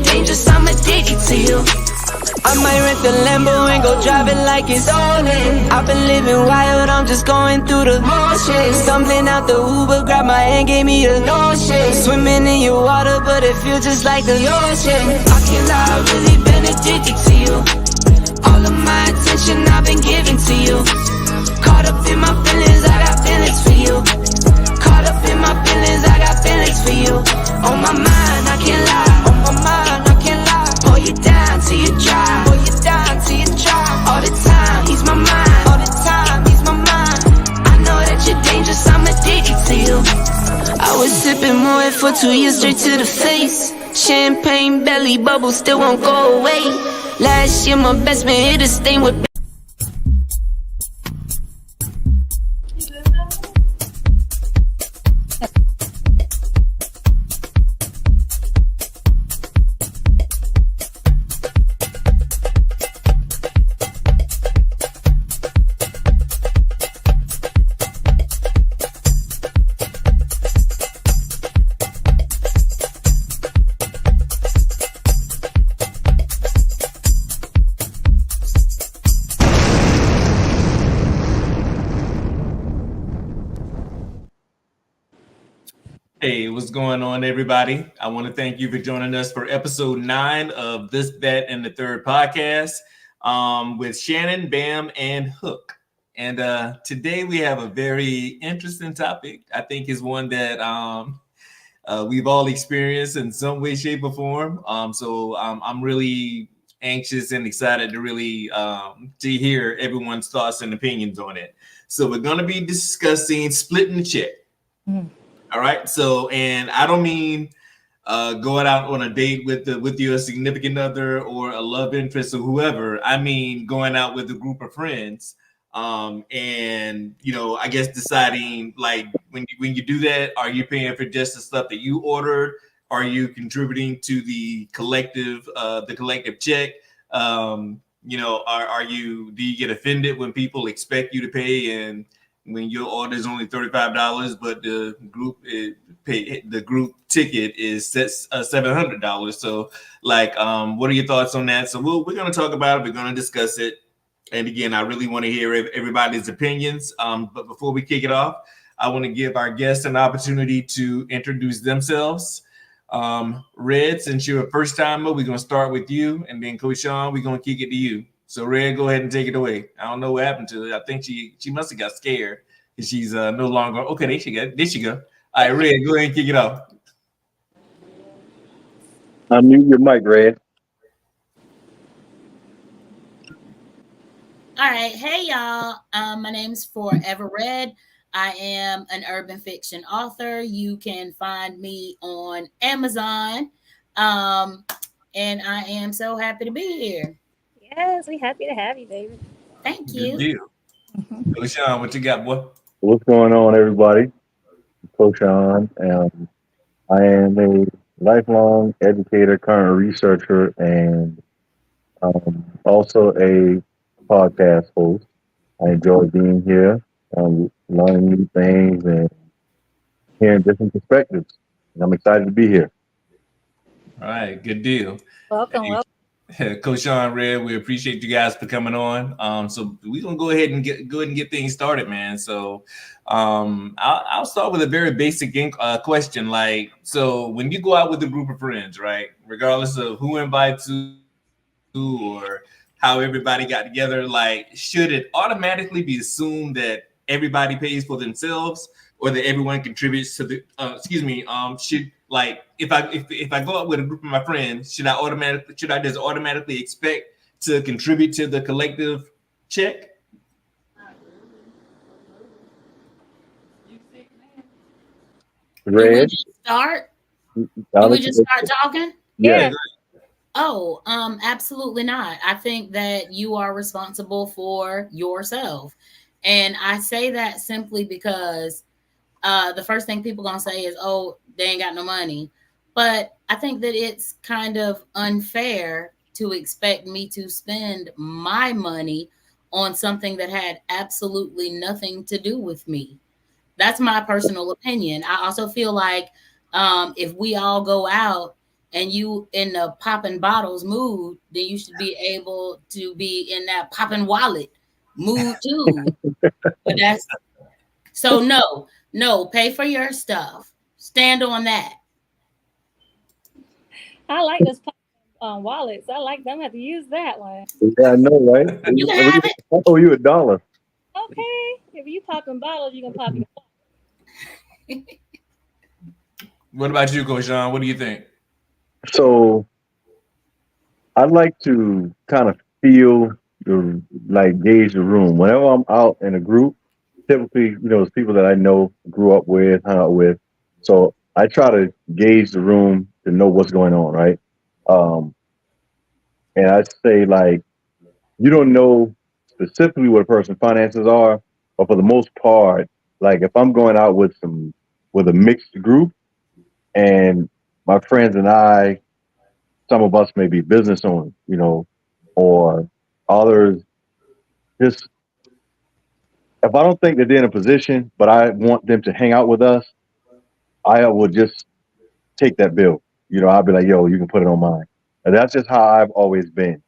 dangerous, I'm addicted to you. I might rent the Lambo and go drive it like it's stolen. I've been living wild, I'm just going through the motions. Stumbling out the Uber, grab my hand, gave me the notion. Swimming in your water, but it feels just like the ocean. I can't lie, I've really been addicted to you. All of my attention I've been giving to you. Caught up in my feelings, I got feelings for you. Caught up in my feelings, I got feelings for you. On my mind, I can't lie. On my mind, I can't lie. Pull you down till you dry. Pull you down till you dry. All the time, ease my mind. All the time, ease my mind. I know that you're dangerous, I'm addicted to you. I was sipping more for 2 years straight to the face. Champagne belly bubble still won't go away. Last year my best man hit a stain with. Hey, what's going on, everybody? I want to thank you for joining us for episode 9 of This, That, and the Third podcast with Shannon, Bam, and Hook. And today we have a very interesting topic. I think is one that we've all experienced in some way, shape, or form. So I'm really anxious and excited to really to hear everyone's thoughts and opinions on it. So we're going to be discussing splitting the check. Mm. All right. So, and I don't mean going out on a date with your significant other or a love interest or whoever. I mean going out with a group of friends. And I guess deciding like when you do that, are you paying for just the stuff that you ordered? Are you contributing to the collective check? Do you get offended when people expect you to pay and when your order is only $35, but the group ticket is $700? So, what are your thoughts on that? So we're going to talk about it. We're going to discuss it. And again, I really want to hear everybody's opinions. But before we kick it off, I want to give our guests an opportunity to introduce themselves. Red, since you're a first timer, we're going to start with you, and then Coach Sean, we're going to kick it to you. So Red, go ahead and take it away. I don't know what happened to her. I think she must have got scared because she's no longer. Okay, there she go. All right, Red, go ahead and kick it off. Unmute your mic, Red. All right, hey y'all. My name's Forever Red. I am an urban fiction author. You can find me on Amazon, and I am so happy to be here. Yes, we happy to have you, David. Thank you. Good deal. Coach Sean, what you got, boy? What's going on, everybody? Coach Sean. I am a lifelong educator, current researcher, and also a podcast host. I enjoy being here, learning new things and hearing different perspectives. And I'm excited to be here. All right, good deal. Welcome. Coach Sean, Red, we appreciate you guys for coming on. So we're gonna go ahead and get things started, man. So I'll start with a very basic question. Like, so when you go out with a group of friends, right, regardless of who invites you or how everybody got together, like, should it automatically be assumed that everybody pays for themselves, or that everyone contributes to the? Should, like, if I go out with a group of my friends, should I just automatically expect to contribute to the collective check? Red, Can we just start talking? Yeah. Oh, absolutely not. I think that you are responsible for yourself. And I say that simply because the first thing people gonna say is, oh, they ain't got no money. But I think that it's kind of unfair to expect me to spend my money on something that had absolutely nothing to do with me. That's my personal opinion. I also feel like if we all go out and you in the popping bottles mood, then you should be able to be in that popping wallet mood too. But that's so no, pay for your stuff. Stand on that. I like this wallets. I like them. I have to use that one. Yeah, I know, right? You can have it. I owe you $1. Okay. If you popping bottles, you can pop your What about you, Coach Sean? What do you think? So I like to kind of feel gauge the room. Whenever I'm out in a group, typically, it's people that I know, grew up with, hung out with. So I try to gauge the room to know what's going on, right? Um, and I say like, you don't know specifically what a person's finances are, but for the most part, like if I'm going out with a mixed group, and my friends and I, some of us may be business owners, or others. Just if I don't think that they're in a position, but I want them to hang out with us, I will just take that bill. I'll be like, yo, you can put it on mine. And that's just how I've always been.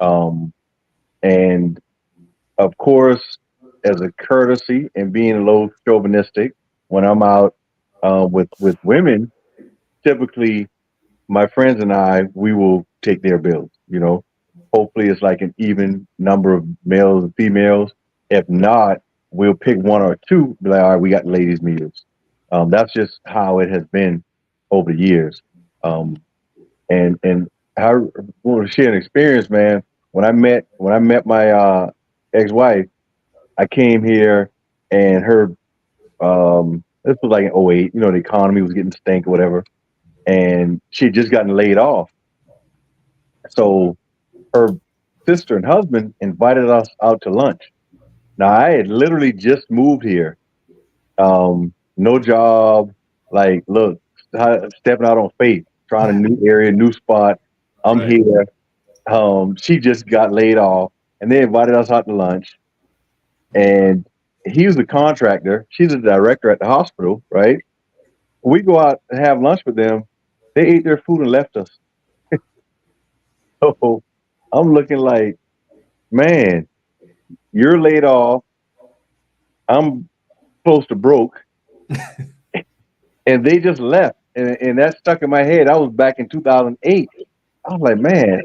And of course, as a courtesy and being a little chauvinistic, when I'm out with women, typically my friends and I, we will take their bills. Hopefully it's like an even number of males and females. If not, we'll pick one or two. Be like, all right, we got ladies' meals. That's just how it has been over the years. And I want to share an experience, man. When I met my ex-wife, I came here and her this was like in '08. The economy was getting stank or whatever, and she had just gotten laid off. So her sister and husband invited us out to lunch. Now I had literally just moved here, no job, like look, stepping out on faith, trying a new area, new spot. I'm Right. here. She just got laid off, and they invited us out to lunch. And he was a contractor. She's a director at the hospital, right? We go out and have lunch with them. They ate their food and left us. So I'm looking like, man, you're laid off. I'm close to broke, and they just left, and that stuck in my head. I was back in 2008. I was like, man,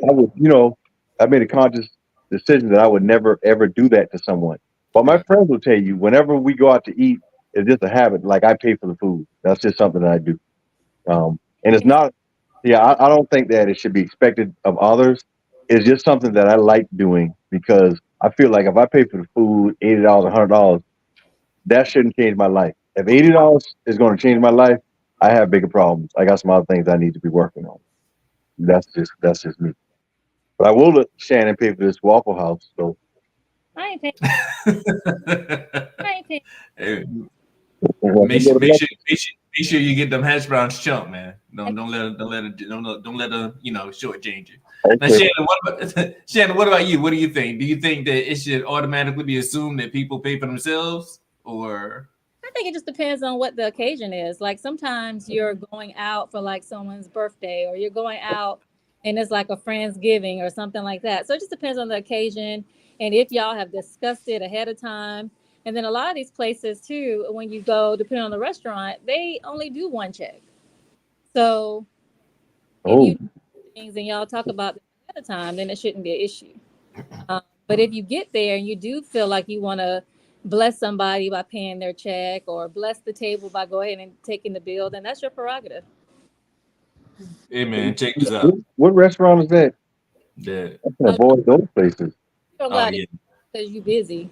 I made a conscious decision that I would never ever do that to someone. But my friends will tell you, whenever we go out to eat, it's just a habit. Like I pay for the food. That's just something that I do. And it's not. Yeah, I don't think that it should be expected of others. It's just something that I like doing because I feel like if I pay for the food, $80, $100, that shouldn't change my life. If $80 is going to change my life, I have bigger problems. I got some other things I need to be working on. That's just me. But I will let Shannon pay for this Waffle House. So I ain't paying. I ain't paying. Hey, when we make go sure, to make lunch, sure, make sure, make sure you get them hash browns chump, man. Don't let her shortchange you. Now, okay. Shannon, what about you? What do you think? Do you think that it should automatically be assumed that people pay for themselves, or? I think it just depends on what the occasion is. Like sometimes you're going out for like someone's birthday, or you're going out and it's like a Friendsgiving or something like that. So it just depends on the occasion and if y'all have discussed it ahead of time. And then a lot of these places too, when you go, depending on the restaurant, they only do one check. So if Oh, you do things and y'all talk about it ahead of time, then it shouldn't be an issue. But if you get there and you do feel like you want to bless somebody by paying their check or bless the table by go ahead and taking the bill, then that's your prerogative. Hey, man, check this out. what restaurant is that? That, I can avoid those places. You're oh allowed yeah. because you're busy.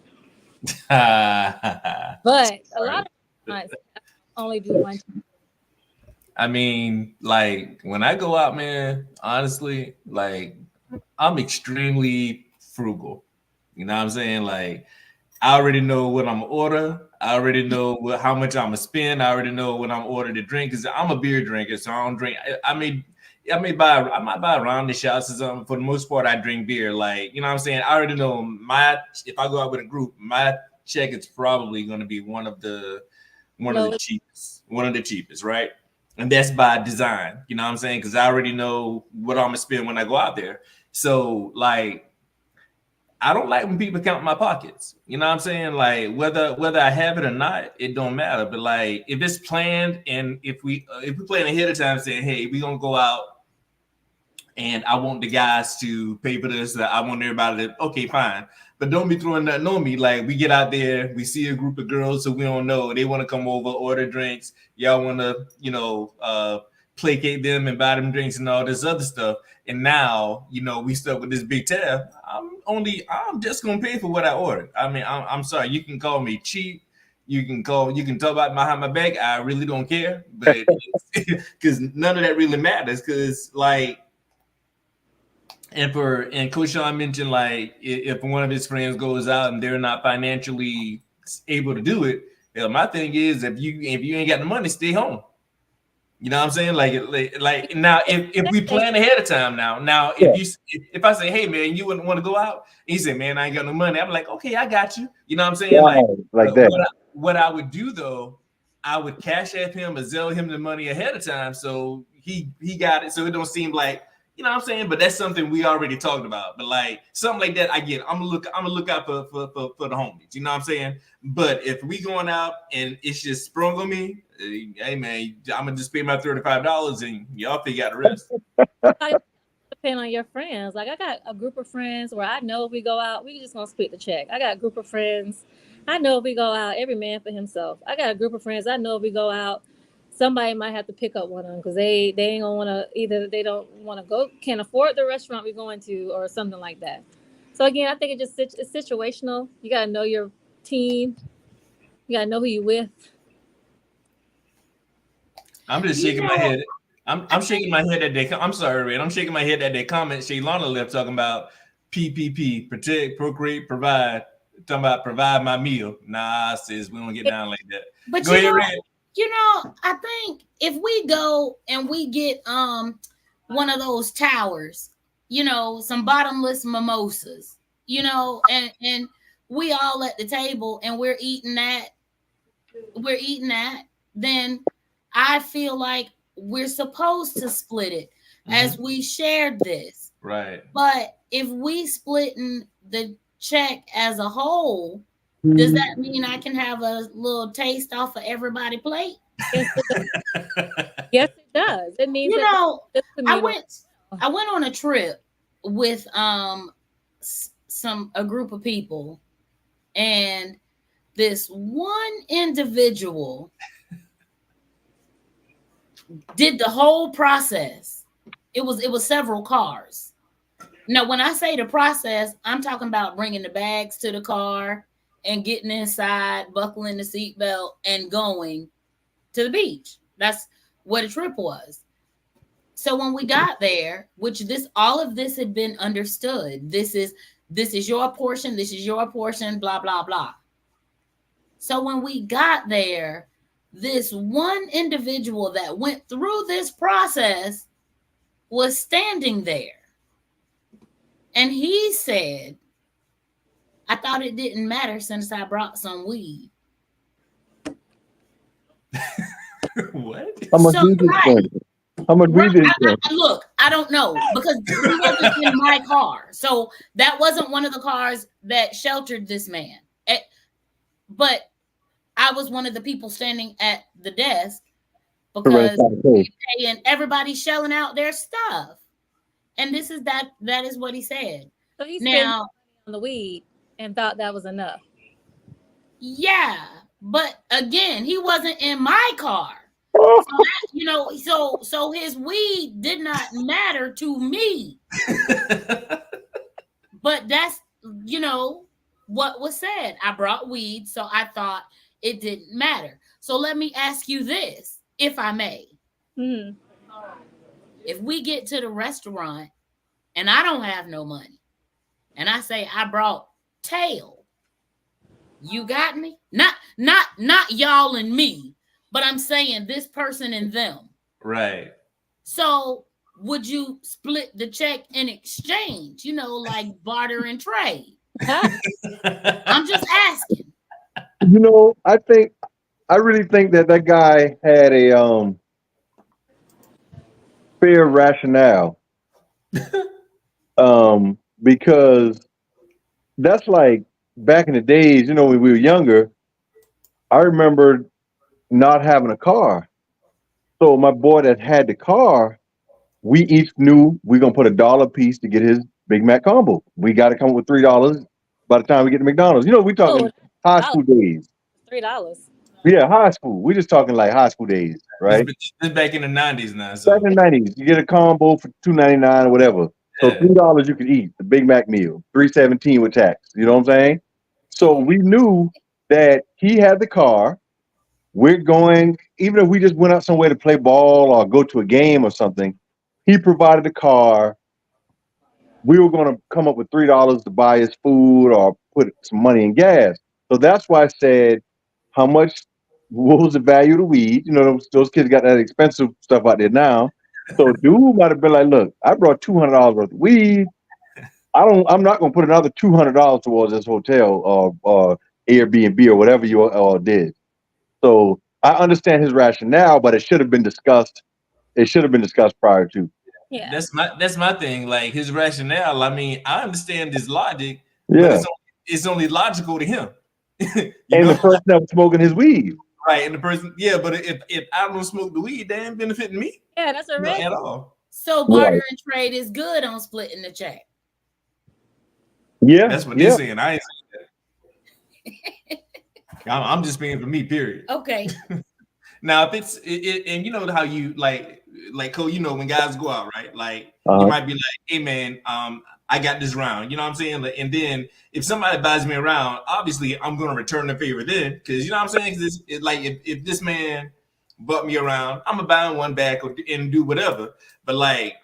I But a lot of restaurants only do one. mean, like when I go out, man, honestly, like I'm extremely frugal. You know what I'm saying? Like I already know what I'm gonna order. I already know how much I'm gonna spend. I already know what I'm ordering to drink because I'm a beer drinker, so I don't drink. I might buy around the shots or something. For the most part, I drink beer. Like, you know what I'm saying? I already know if I go out with a group, my check is probably gonna be one of the cheapest, right? And that's by design, you know what I'm saying? Because I already know what I'm gonna spend when I go out there. So like, I don't like when people count my pockets. You know what I'm saying? Like whether I have it or not, it don't matter. But like if it's planned and if we plan ahead of time, saying, hey, we gonna go out and I want the guys to pay for this, I want everybody to, okay, fine. But don't be throwing nothing on me. Like we get out there, we see a group of girls who we don't know, they want to come over, order drinks. Y'all want to, you know, placate them and buy them drinks and all this other stuff. And now, you know, we stuck with this big tab. I'm just gonna pay for what I ordered. I mean, I'm sorry, you can call me cheap. You can talk about behind my back. I really don't care, but because none of that really matters. Because like, and Coach Sean mentioned, like, if one of his friends goes out and they're not financially able to do it, my thing is, if you ain't got the money, stay home. You know what I'm saying? Like now, if we plan ahead of time now, if I say, hey man, you wouldn't want to go out, and you say, man, I ain't got no money, I'm like, okay, I got you. You know what I'm saying? Like that. What I would do though, I would cash app him or Zelle him the money ahead of time, so he got it, so it don't seem like, you know what I'm saying? But that's something we already talked about. But like something like that, I get it. I'm gonna look out for the homies. You know what I'm saying? But if we going out and it's just sprung on me, hey man, I'm gonna just pay my $35 and y'all figure out the rest. Depend on your friends. Like I got a group of friends where I know if we go out, we just gonna split the check. I got a group of friends, I know if we go out, every man for himself. I got a group of friends, I know if we go out, somebody might have to pick up one of them because they ain't gonna want to, either they don't want to go, can't afford the restaurant we're going to, or something like that. So again, I think it's situational. You gotta know your team. You gotta know who you with. I'm just shaking my head. I'm shaking my head at that. I'm sorry, Red. I'm shaking my head at that comment Shaylana left talking about PPP, protect, procreate, provide. Talking about provide my meal. Nah, sis, we don't get down like that. But go ahead, Red. You know, I think if we go and we get one of those towers, you know, some bottomless mimosas, you know, and we all at the table and we're eating that, then I feel like we're supposed to split it as we shared this. Right. But if we splitting the check as a whole, does that mean I can have a little taste off of everybody's plate? Yes, it does. It means, you know, I went on a trip with a group of people, and this one individual did the whole process. It was several cars. Now, when I say the process, I'm talking about bringing the bags to the car and getting inside, buckling the seatbelt, and going to the beach. That's what a trip was. So when we got there, all of this had been understood. This is your portion. This is your portion. Blah blah blah. So when we got there, this one individual that went through this process was standing there. And he said, I thought it didn't matter since I brought some weed. What? How much weed is How much weed is Look, I don't know, because he wasn't in my car. So that wasn't one of the cars that sheltered this man. But I was one of the people standing at the desk because and everybody's shelling out their stuff. And that is what he said. So he spent money on the weed and thought that was enough. Yeah, but again, he wasn't in my car. So that, you know, so his weed did not matter to me. But that's, you know, what was said. I brought weed, so I thought it didn't matter. So let me ask you this, if I may. Mm-hmm. If we get to the restaurant and I don't have no money and I say I brought tail, you got me? Not y'all and me, but I'm saying this person and them. Right. So would you split the check in exchange? You know, like barter and trade. I'm just asking. You know, I really think that guy had fair rationale. Because that's like back in the days, you know, when we were younger, I remember not having a car. So my boy that had the car, we each knew we're gonna put $1 a piece to get his Big Mac combo. We got to come up with $3 by the time we get to McDonald's. You know, we Oh, talking high school days. $3. Yeah, high school. We just talking like high school days, right? This back in the 90s now. Back So in the 90s, you get a combo for $2.99 or whatever. So yeah. $3 you could eat the Big Mac meal, $3.17 with tax. You know what I'm saying? So we knew that he had the car. We're going, even if we just went out somewhere to play ball or go to a game or something, he provided the car. We were going to come up with $3 to buy his food or put some money in gas. So that's why I said, how much, what was the value of the weed? You know, those kids got that expensive stuff out there now. So dude might have been like, look, I brought $200 worth of weed. I'm not going to put another $200 towards this hotel or Airbnb or whatever you all did. So I understand his rationale, but it should have been discussed. It should have been discussed prior to. Yeah. That's my thing. Like his rationale. I mean, I understand his logic, Yeah. but it's only logical to him. And the person that was smoking his weed. Right, and the person, yeah, but if I don't smoke the weed, they ain't benefiting me. Yeah, that's a Not at all. So barter and trade is good on splitting the check. Yeah, That's what they're saying. I ain't saying that. I'm just speaking for me, period. Okay. Now, if it's and you know how you like Cole, you know when guys go out, right? Like Uh-huh. you might be like, "Hey, man, I got this round." You know what I'm saying? Like, and then if somebody buys me around, obviously I'm gonna return the favor then, because you know what I'm saying? Because it's like if this man bought me around, I'm gonna buy one back and do whatever. But like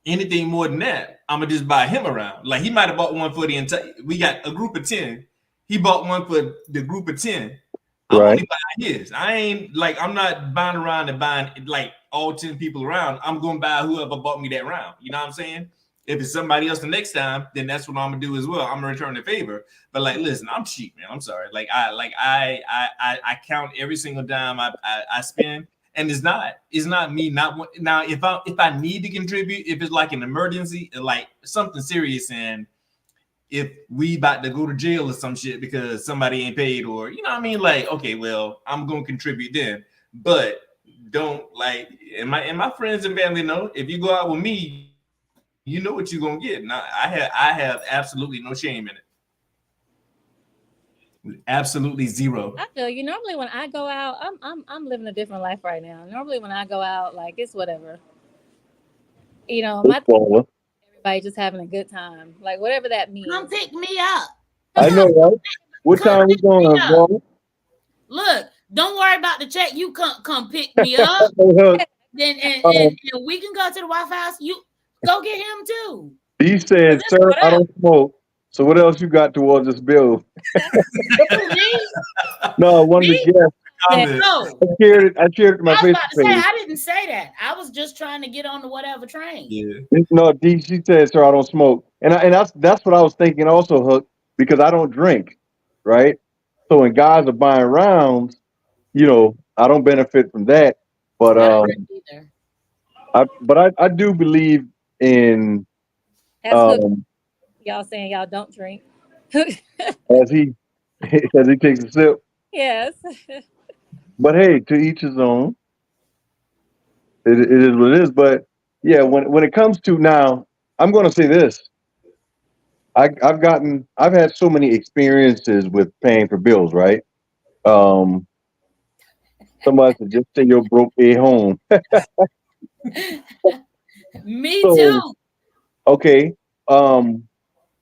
anything more than that, I'm gonna just buy him around. Like he might have bought one for the entire. We got a group of 10. He bought one for the group of 10. I'm Right. only buying his. I ain't like I'm not buying around and buying like all 10 people around. I'm gonna buy whoever bought me that round. You know what I'm saying? If it's somebody else the next time, then that's what I'm gonna do as well. I'm gonna return the favor. But like, listen, I'm cheap, man. I'm sorry. Like I count every single dime I spend, and it's not me not now. If I need to contribute, if it's like an emergency, like something serious, and if we about to go to jail or some shit because somebody ain't paid, or you know what I mean, like okay, well I'm gonna contribute then, but don't like and my friends and family know if you go out with me, you know what you're gonna get. Now I have absolutely no shame in it, absolutely zero. I feel you. Normally when I go out, I'm living a different life right now. Normally when I go out, like it's whatever. You know, my everybody just having a good time, like whatever that means. Come pick me up. I know, right? What time we going, bro? Look, don't worry about the check. You come pick me up. Then and we can go to the Waffle House. You go get him too. He said, "Sir, I don't smoke." So what else you got towards this bill? No, I wanted to guess. No. I shared it to my I was Facebook about to say, page. I didn't say that. I was just trying to get on the whatever train. Yeah. No, she said, "Sir, I don't smoke," and that's what I was thinking also, Hook, because I don't drink, right? So when guys are buying rounds, you know, I don't benefit from that. But I do believe in y'all saying y'all don't drink. as he takes a sip. Yes. But hey, to each his own. It is what it is. But yeah, when it comes to now, I'm going to say this. I've had so many experiences with paying for bills, right? Somebody said, just say you're broke, a home. Me too. Okay.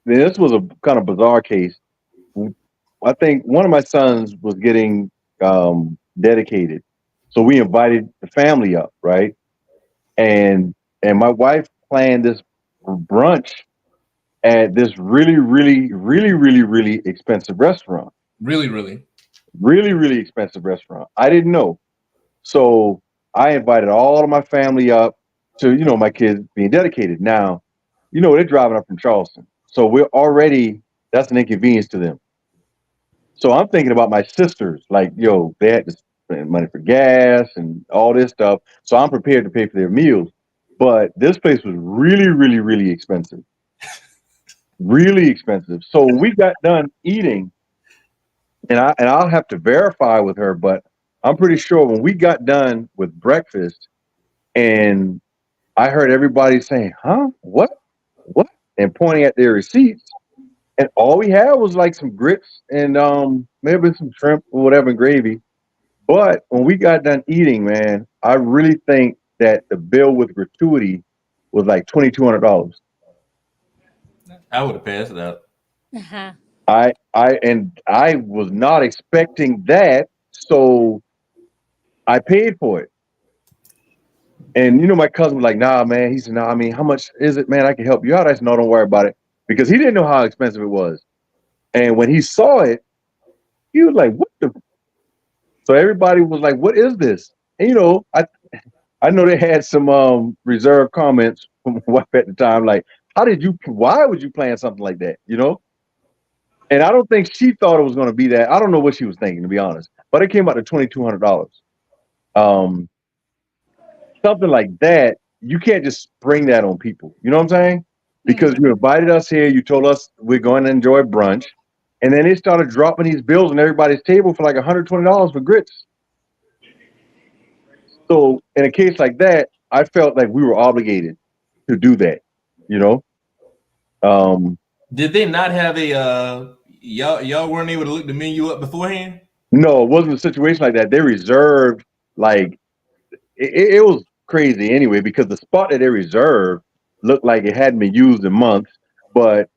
This was a kind of bizarre case. I think one of my sons was getting dedicated. So we invited the family up, right? And my wife planned this brunch at this really, really, really, really, really expensive restaurant. Really, really? Really, really expensive restaurant. I didn't know. So I invited all of my family up to, you know, my kids being dedicated. Now, you know, they're driving up from Charleston. So that's an inconvenience to them. So I'm thinking about my sisters, like, yo, they had to spend money for gas and all this stuff. So I'm prepared to pay for their meals. but this place was really, really, really expensive. Really expensive. So we got done eating, and I'll have to verify with her, but I'm pretty sure when we got done with breakfast, and I heard everybody saying, "Huh? What? What?" and pointing at their receipts, and all we had was like some grits and maybe some shrimp or whatever and gravy. But when we got done eating, man, I really think that the bill with gratuity was like $2,200. I would have passed it out. Uh-huh. I was not expecting that, so I paid for it. And you know, my cousin was like, "Nah, man." He said, "Nah, I mean, how much is it, man? I can help you out." I said, "No, don't worry about it," because he didn't know how expensive it was. And when he saw it, he was like, "What the?" So everybody was like, "What is this?" And you know, I know they had some reserved comments from my wife at the time, like, why would you plan something like that? You know? And I don't think she thought it was gonna be that. I don't know what she was thinking, to be honest. But it came out to $2,200. Um, Something like that, you can't just spring that on people. You know what I'm saying? Because you invited us here, you told us we're going to enjoy brunch, and then they started dropping these bills on everybody's table for like $120 for grits. So in a case like that, I felt like we were obligated to do that. You know? Um, Did they not have a y'all weren't able to look the menu up beforehand? no, it wasn't a situation like that. They reserved like it was crazy anyway because the spot that they reserved looked like it hadn't been used in months, but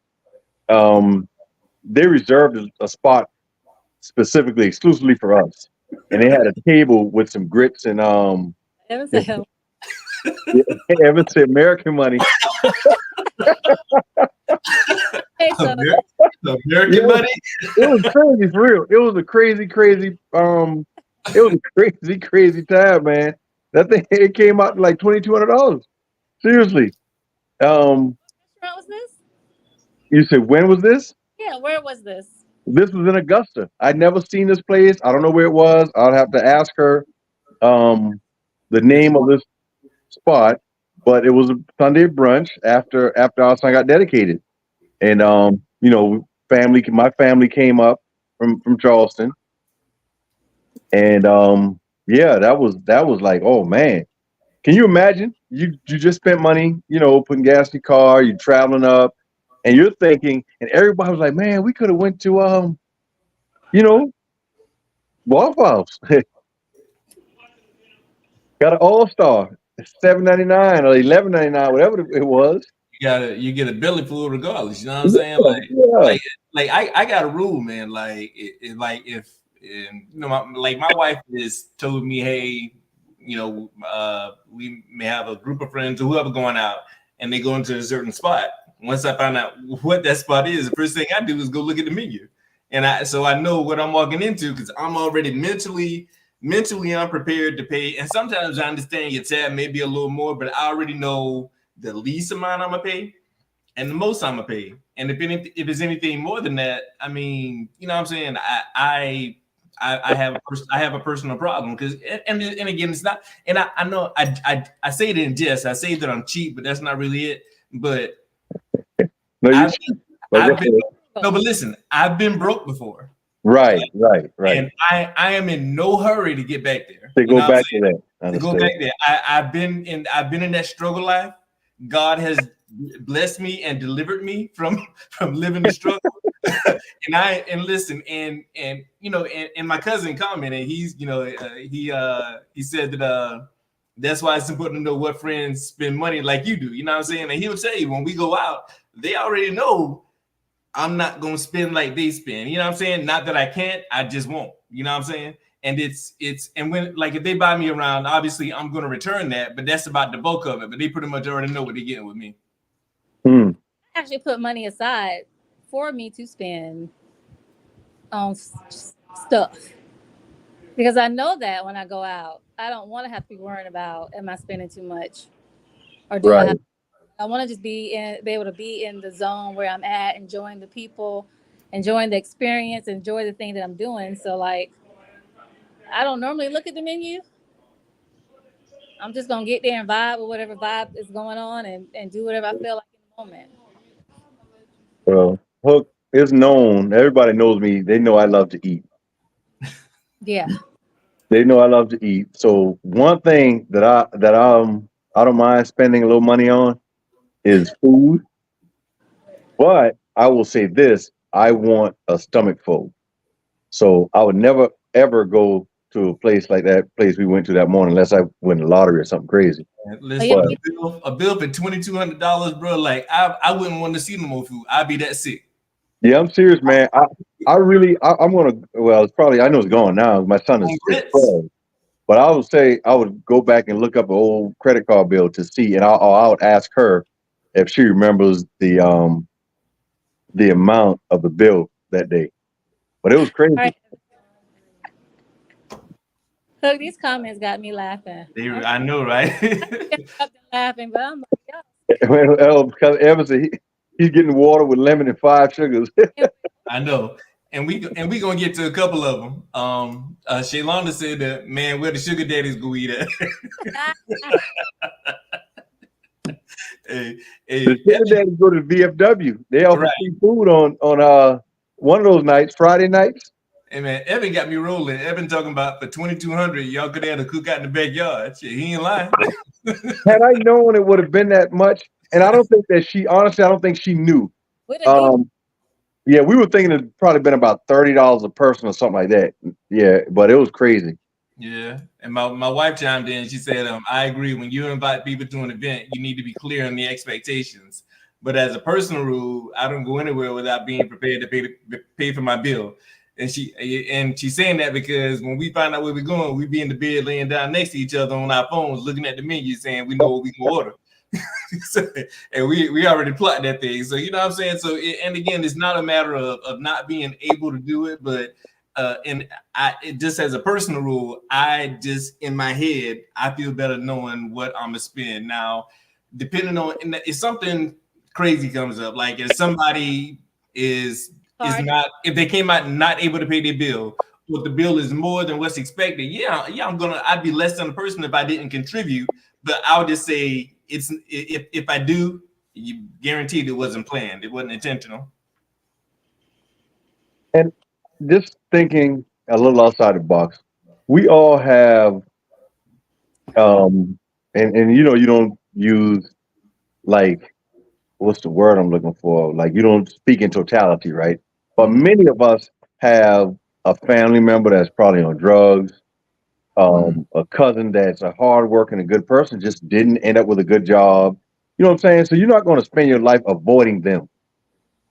um, they reserved a spot specifically exclusively for us, and they had a table with some grits and It was a ever say American money. okay, so American money. It was crazy for real. It was a crazy, crazy it was a crazy, crazy time, man. That thing it came out to like $2,200. Seriously. Um, what was this? you said when was this? Yeah, where was this? This was in Augusta. I'd never seen this place. I don't know where it was. I'd have to ask her the name of this spot, but it was a Sunday brunch after our son got dedicated. And you know, my family came up from Charleston. And yeah, that was like, oh man. Can you imagine? You just spent money, you know, putting gas in your car, you're traveling up, and you're thinking, and everybody was like, man, we could have went to you know, Waffle House. Got an all-star, $7.99 or $11.99, whatever it was. You get a belly full regardless. You know what I'm saying? Yeah. Like I got a rule, man. Like like if you know, my wife has told me, hey, you know, we may have a group of friends or whoever going out, and they go into a certain spot. Once I find out what that spot is, the first thing I do is go look at the menu, and so I know what I'm walking into because I'm already mentally unprepared to pay. And sometimes I understand your tab maybe a little more, but I already know the least amount I'm gonna pay and the most I'm gonna pay. And if it's anything more than that, I mean, you know what I'm saying? I have a personal problem because and again it's not, and I know I say it in jest. I say that I'm cheap, but that's not really it. But No, I've been, no, but listen, I've been broke before. right. And I am in no hurry to get back there. To go back to that. To go back there. I've been in that struggle life. God has blessed me and delivered me from living the struggle. and listen, and you know, and my cousin commented, he's, you know, he said that that's why it's important to know what friends spend money like you do. You know what I'm saying? And he would say when we go out, they already know I'm not gonna spend like they spend. You know what I'm saying? Not that I can't, I just won't. You know what I'm saying? And it's and when, like, if they buy me around, obviously I'm gonna return that, but that's about the bulk of it. But they pretty much already know what they're getting with me. I actually put money aside for me to spend on stuff because I know that when I go out, I don't want to have to be worrying about am I spending too much or do I want to just be able to be in the zone where I'm at, enjoying the people, enjoying the experience, enjoy the thing that I'm doing. So like, I don't normally look at the menu, I'm just gonna get there and vibe with whatever vibe is going on and do whatever I feel like in the moment. Well, Hook is known. Everybody knows me. They know I love to eat. Yeah. They know I love to eat. So one thing that I don't mind spending a little money on is food. But I will say this: I want a stomach full. So I would never ever go to a place like that place we went to that morning unless I win the lottery or something crazy. Listen, yeah. a bill for $2,200, bro. Like I wouldn't want to see no more food. I'd be that sick. Yeah, I'm serious, man. I'm gonna. Well, it's probably I know it's gone now. My son is Grits. 12, but I would say I would go back and look up an old credit card bill to see, and I would ask her if she remembers the amount of the bill that day. But it was crazy. All right. Look, these comments got me laughing. I know, right? Laughing, but I'm like, yeah. Well, because Evans said he's getting water with lemon and 5 sugars. I know. And we gonna get to a couple of them. Shaylonda said that, man, where the sugar daddies go eat at? hey, The sugar daddies go to VFW. They offer free food on one of those nights, Friday nights. Hey man, Evan got me rolling. Evan talking about for $2,200, y'all could have a cook out in the backyard. Shit, he ain't lying. Had I known it would have been that much, and I don't think that I don't think she knew. Yeah, we were thinking it'd probably been about $30 a person or something like that. Yeah, but it was crazy. Yeah, and my wife chimed in. She said, I agree. When you invite people to an event, you need to be clear on the expectations. But as a personal rule, I don't go anywhere without being prepared to pay for my bill. And she's saying that because when we find out where we're going, we be in the bed laying down next to each other on our phones, looking at the menu, saying we know what we can order. And we already plotted that thing. So you know what I'm saying? So and again, it's not a matter of not being able to do it, but it just as a personal rule, I just in my head, I feel better knowing what I'm gonna spend. Now, depending on if something crazy comes up, like if somebody is not, if they came out not able to pay their bill, but the bill is more than what's expected, I'd be less than a person if I didn't contribute. But I would just say if I do, you guaranteed it wasn't planned, it wasn't intentional. And just thinking a little outside the box, we all have and you know, you don't use, like, what's the word I'm looking for? Like, you don't speak in totality, right? But many of us have a family member that's probably on drugs, a cousin that's a hardworking, a good person, just didn't end up with a good job. You know what I'm saying? So you're not going to spend your life avoiding them.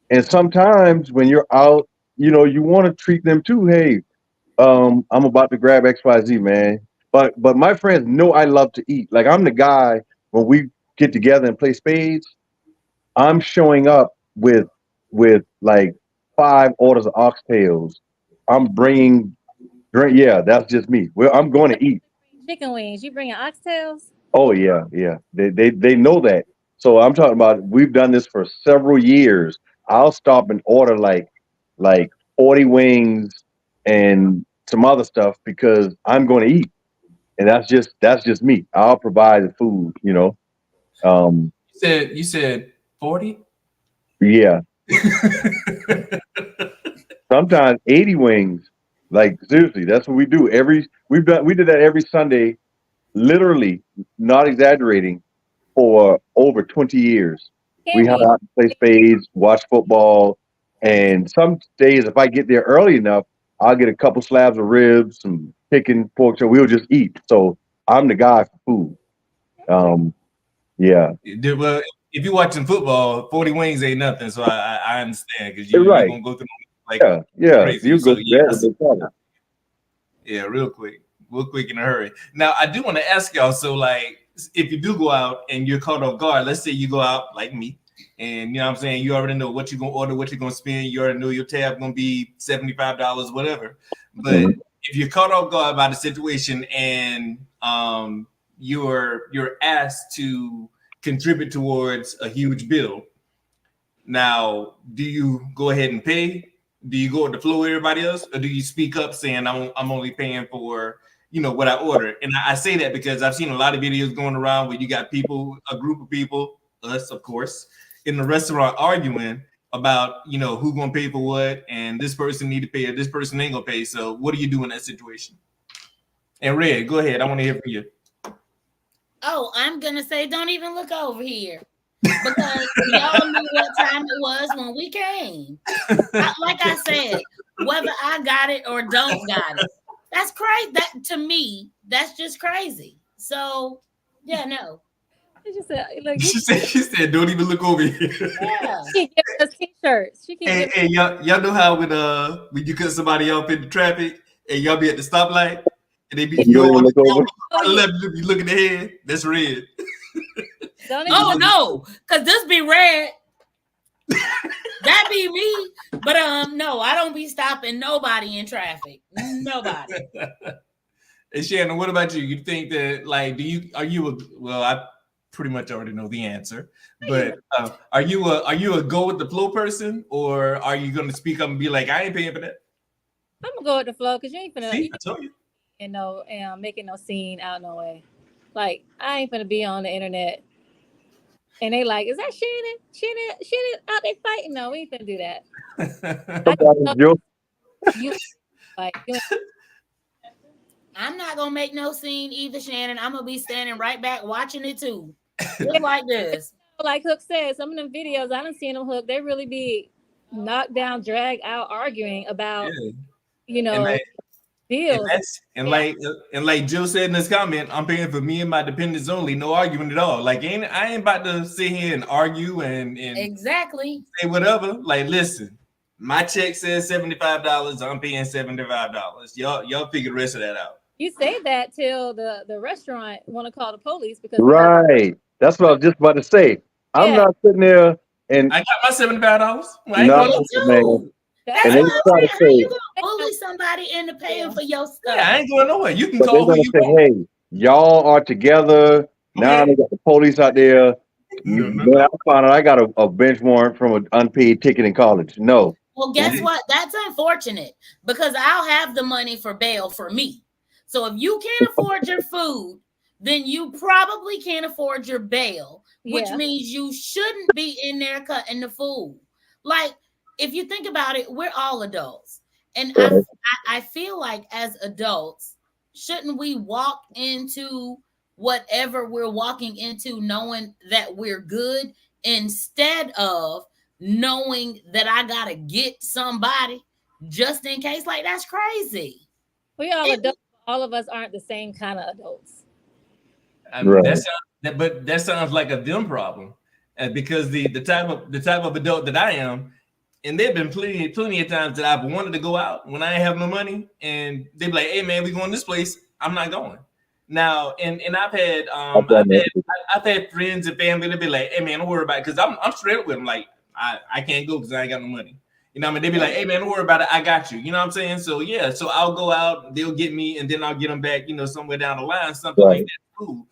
And sometimes when you're out, you know, you want to treat them too. Hey, I'm about to grab XYZ, man. But my friends know I love to eat. Like, I'm the guy when we get together and play spades, I'm showing up with like 5 orders of oxtails. I'm bringing drink. Yeah, that's just me. Well, I'm going to eat chicken wings. You bringing oxtails? Oh yeah. They know that. So I'm talking about, we've done this for several years. I'll stop and order like 40 wings and some other stuff because I'm going to eat, and that's just me. I'll provide the food. You know. You said 40? Yeah. Sometimes 80 wings. Like, seriously, that's what we do. We did that every Sunday, literally, not exaggerating, for over 20 years. We hung out and play spades, watch football, and some days, if I get there early enough, I'll get a couple slabs of ribs, some chicken, pork, so we'll just eat. So I'm the guy for food. Yeah. Well, if you're watching football, 40 wings ain't nothing. So I understand, because you're right. gonna go through like crazy. You so, go real quick in a hurry. Now I do want to ask y'all. So like, if you do go out and you're caught off guard, let's say you go out like me, and you know what I'm saying, you already know what you're gonna order, what you're gonna spend. You already know your tab gonna be $75, whatever. But if you're caught off guard by the situation and you're asked to contribute towards a huge bill, now do you go ahead and pay? Do you go with the flow of everybody else, or do you speak up saying I'm only paying for what I ordered. And I say that because I've seen a lot of videos going around where you got people, a group of people, us of course, in the restaurant arguing about who gonna pay for what, and this person need to pay or this person ain't gonna pay. So what do you do in that situation? And Red, go ahead. I want to hear from you. Oh, I'm gonna say don't even look over here. Because y'all knew what time it was when we came. Like I said, whether I got it or don't got it, that's crazy. That to me, that's just crazy. So yeah, no. She said, don't even look over here. Yeah. She gives us t-shirts. She can hey, y'all know how when you cut somebody off in the traffic and y'all be at the stoplight and they be you on the left, you looking ahead. That's Red. Oh no, because this be Red. That be me. But no, I don't be stopping nobody in traffic. Nobody. Hey Shannon, what about you? You think that I pretty much already know the answer, but are you a go with the flow person, or are you gonna speak up and be like, I ain't paying for that? I'm gonna go with the flow because you ain't finna. See, I told you. Making no scene out no way. Like I ain't finna be on the internet. And they like, is that Shannon? Shannon out there fighting? No, we ain't finna do that. I'm not gonna make no scene either, Shannon. I'm gonna be standing right back watching it too. Just like this. Like Hook said, some of them videos I done seen them, Hook, they really be knocked down, dragged out, arguing about deals. And like Jill said in this comment, I'm paying for me and my dependents only, no argument at all. Like I ain't about to sit here and argue and exactly say whatever. Like, listen, my check says $75, I'm paying $75. Y'all figure the rest of that out. You say that till the restaurant want to call the police because right. That's what I was just about to say. I'm not sitting there and I got my $75. That's and they try to how say, you gonna bully somebody into paying for your stuff? Yeah, I ain't going nowhere. You can but call they're who you gonna say, want. hey, y'all are together. Now they got the police out there. No. I found out I got a bench warrant from an unpaid ticket in college. No. Well, guess what? That's unfortunate because I'll have the money for bail for me. So if you can't afford your food, then you probably can't afford your bail, which means you shouldn't be in there cutting the food. Like, if you think about it, we're all adults. And I feel like as adults, shouldn't we walk into whatever we're walking into knowing that we're good instead of knowing that I got to get somebody just in case? Like, that's crazy. We all adults. All of us aren't the same kind of adults. I mean, that sounds like a them problem, because the type of adult that I am, and there've been plenty of times that I've wanted to go out when I ain't have no money, and they be like, "Hey man, we going this place." I'm not going. Now, and I've had friends and family that be like, "Hey man, don't worry about it," because I'm straight with them. Like I can't go because I ain't got no money. You know what I mean? They be like, "Hey man, don't worry about it. I got you." You know what I'm saying? So yeah, so I'll go out, they'll get me, and then I'll get them back. Somewhere down the line, something like that. Cool.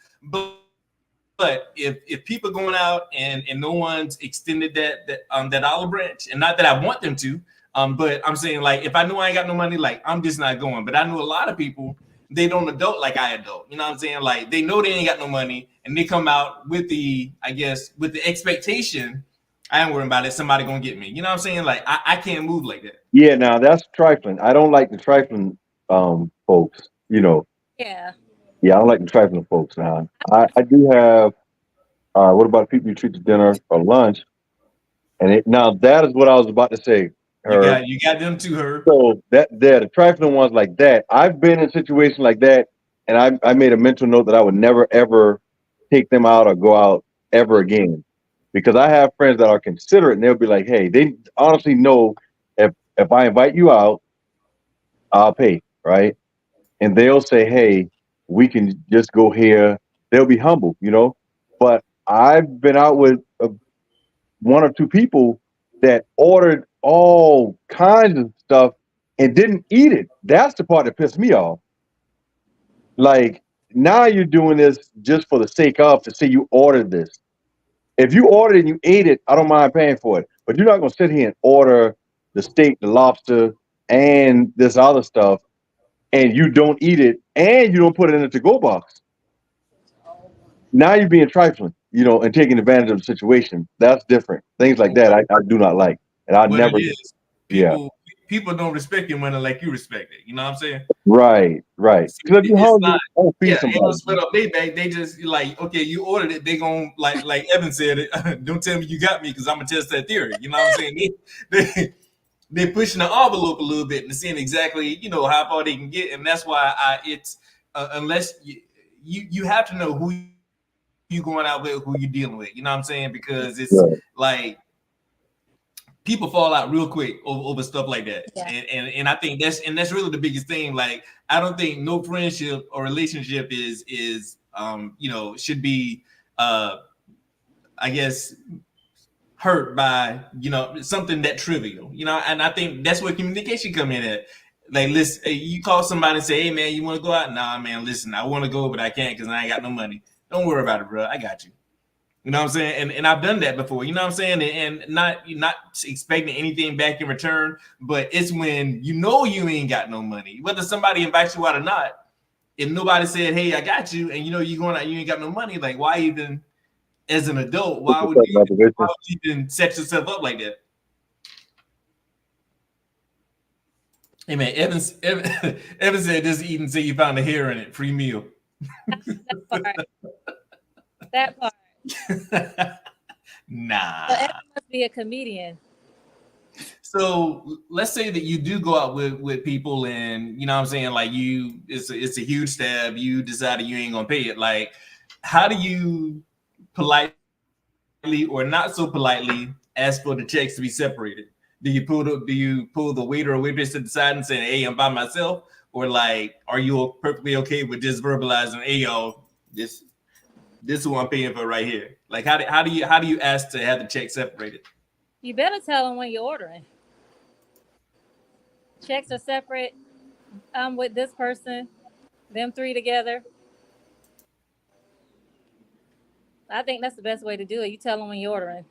But if people going out and no one's extended that olive branch, and not that I want them to, but I'm saying, like, if I know I ain't got no money, like, I'm just not going. But I know a lot of people, they don't adult like I adult. You know what I'm saying? Like, they know they ain't got no money, and they come out with the expectation, I ain't worrying about it, somebody gonna get me. You know what I'm saying? Like, I can't move like that. Yeah, now that's trifling. I don't like the trifling folks, Yeah. Yeah, I don't like the trifling folks now. I do have what about people you treat to dinner or lunch? And now that is what I was about to say. You got them too, her. So the trifling ones like that. I've been in situations like that, and I made a mental note that I would never ever take them out or go out ever again. Because I have friends that are considerate, and they'll be like, "Hey," they honestly know if I invite you out, I'll pay, right? And they'll say, "Hey, we can just go here." They'll be humble, But I've been out with one or two people that ordered all kinds of stuff and didn't eat it. That's the part that pissed me off. Like, now you're doing this just for the sake of to say you ordered this. If you ordered it and you ate it, I don't mind paying for it. But you're not going to sit here and order the steak, the lobster, and this other stuff and you don't eat it and you don't put it in a to-go box, now you're being trifling, and taking advantage of the situation. That's different. Things like that I do not like. And I What never, it is, yeah. people don't respect your money like you respect it. You know what I'm saying? Right. Because if you're It's hungry, not. I'll feed Yeah, ain't no somebody. split up their bag. They just like, okay, you ordered it. They gon' like Evan said it. Don't tell me you got me because I'm gonna test that theory. You know what I'm saying? They're pushing the envelope a little bit and seeing exactly how far they can get, and that's why it's unless you have to know who you going out with, who you dealing with. You know what I'm saying? Because it's like people fall out real quick over stuff like that. Yeah. And I think that's really the biggest thing. Like, I don't think no friendship or relationship is should be I guess hurt by something that trivial. And I think that's where communication come in at. Like, listen, you call somebody and say, hey man, you want to go out? Nah, man, listen, I want to go, but I can't because I ain't got no money. Don't worry about it, bro. I got you. You know what I'm saying? And I've done that before, you know what I'm saying? And not expecting anything back in return, but it's when you ain't got no money. Whether somebody invites you out or not, if nobody said, hey, I got you, and you going out, you ain't got no money, like, why even, as an adult, why would you even set yourself up like that? Hey man, Evan said this eating until you found a hair in it, free meal. That part. Nah. So Evan must be a comedian. So let's say that you do go out with people, and you know what I'm saying, like it's a huge stab. You decided you ain't gonna pay it. Like, how do you politely or not so politely ask for the checks to be separated? Do you pull the waiter or waitress to the side and say, hey, I'm by myself? Or like, are you perfectly okay with just verbalizing, hey y'all, this is who I'm paying for right here? Like, how do you ask to have the check separated? You better tell them when you're ordering. Checks are separate. I'm with this person, them three together. I think that's the best way to do it. You tell them when you're ordering.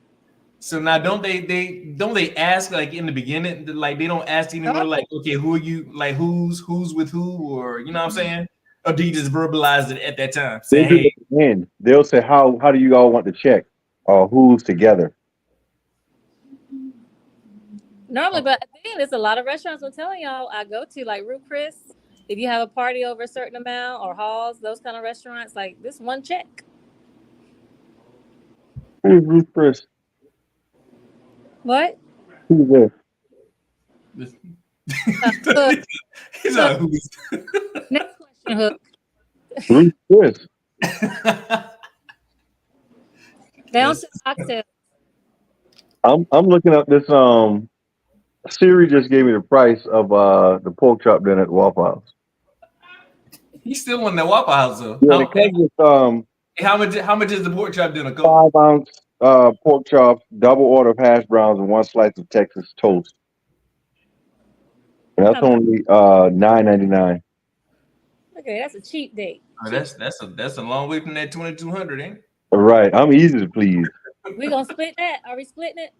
So now, don't they ask, like, in the beginning, like they don't ask anymore, like, okay, who are you, like who's with who, or you know what I'm saying? Or do you just verbalize it at that time? Say, hey, they'll say, how do you all want the check, or who's together? Normally, but I think there's a lot of restaurants I'm telling y'all I go to, like Ruth Chris. If you have a party over a certain amount, or Halls, those kind of restaurants, like this one check. Who's Ruth Chris? What? Who's this? He's not who's. Next question, Hook. Ruth Chris. Bounce oxtail. I'm looking up this. Siri just gave me the price of the pork chop dinner at Waffle House. You still want that Waffle House though? Yeah, it comes with, how much is the pork chop dinner? 5-ounce pork chops, double order of hash browns, and 1 slice of Texas toast. And that's only $9.99. Okay, that's a cheap date. Oh, that's a long way from that 2,200, ain't it? Right, I'm easy to please. We gonna split that? Are we splitting it?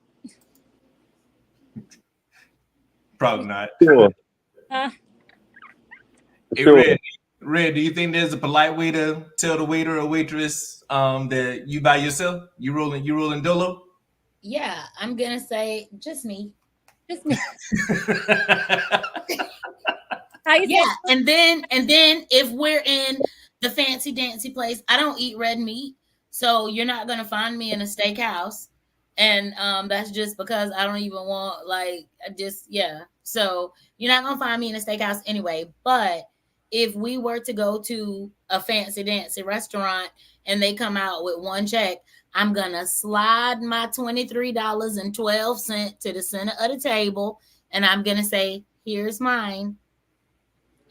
Probably not. Sure. Hey, Sure. Red, do you think there's a polite way to tell the waiter or waitress that you by yourself? You rolling dolo? Yeah, I'm gonna say just me. Just me. Yeah, and then if we're in the fancy dancy place, I don't eat red meat, so you're not gonna find me in a steakhouse, and that's just because I don't even want So you're not gonna find me in a steakhouse anyway. But if we were to go to a fancy dancy restaurant and they come out with one check, I'm gonna slide my $23.12 to the center of the table, and I'm gonna say, "Here's mine."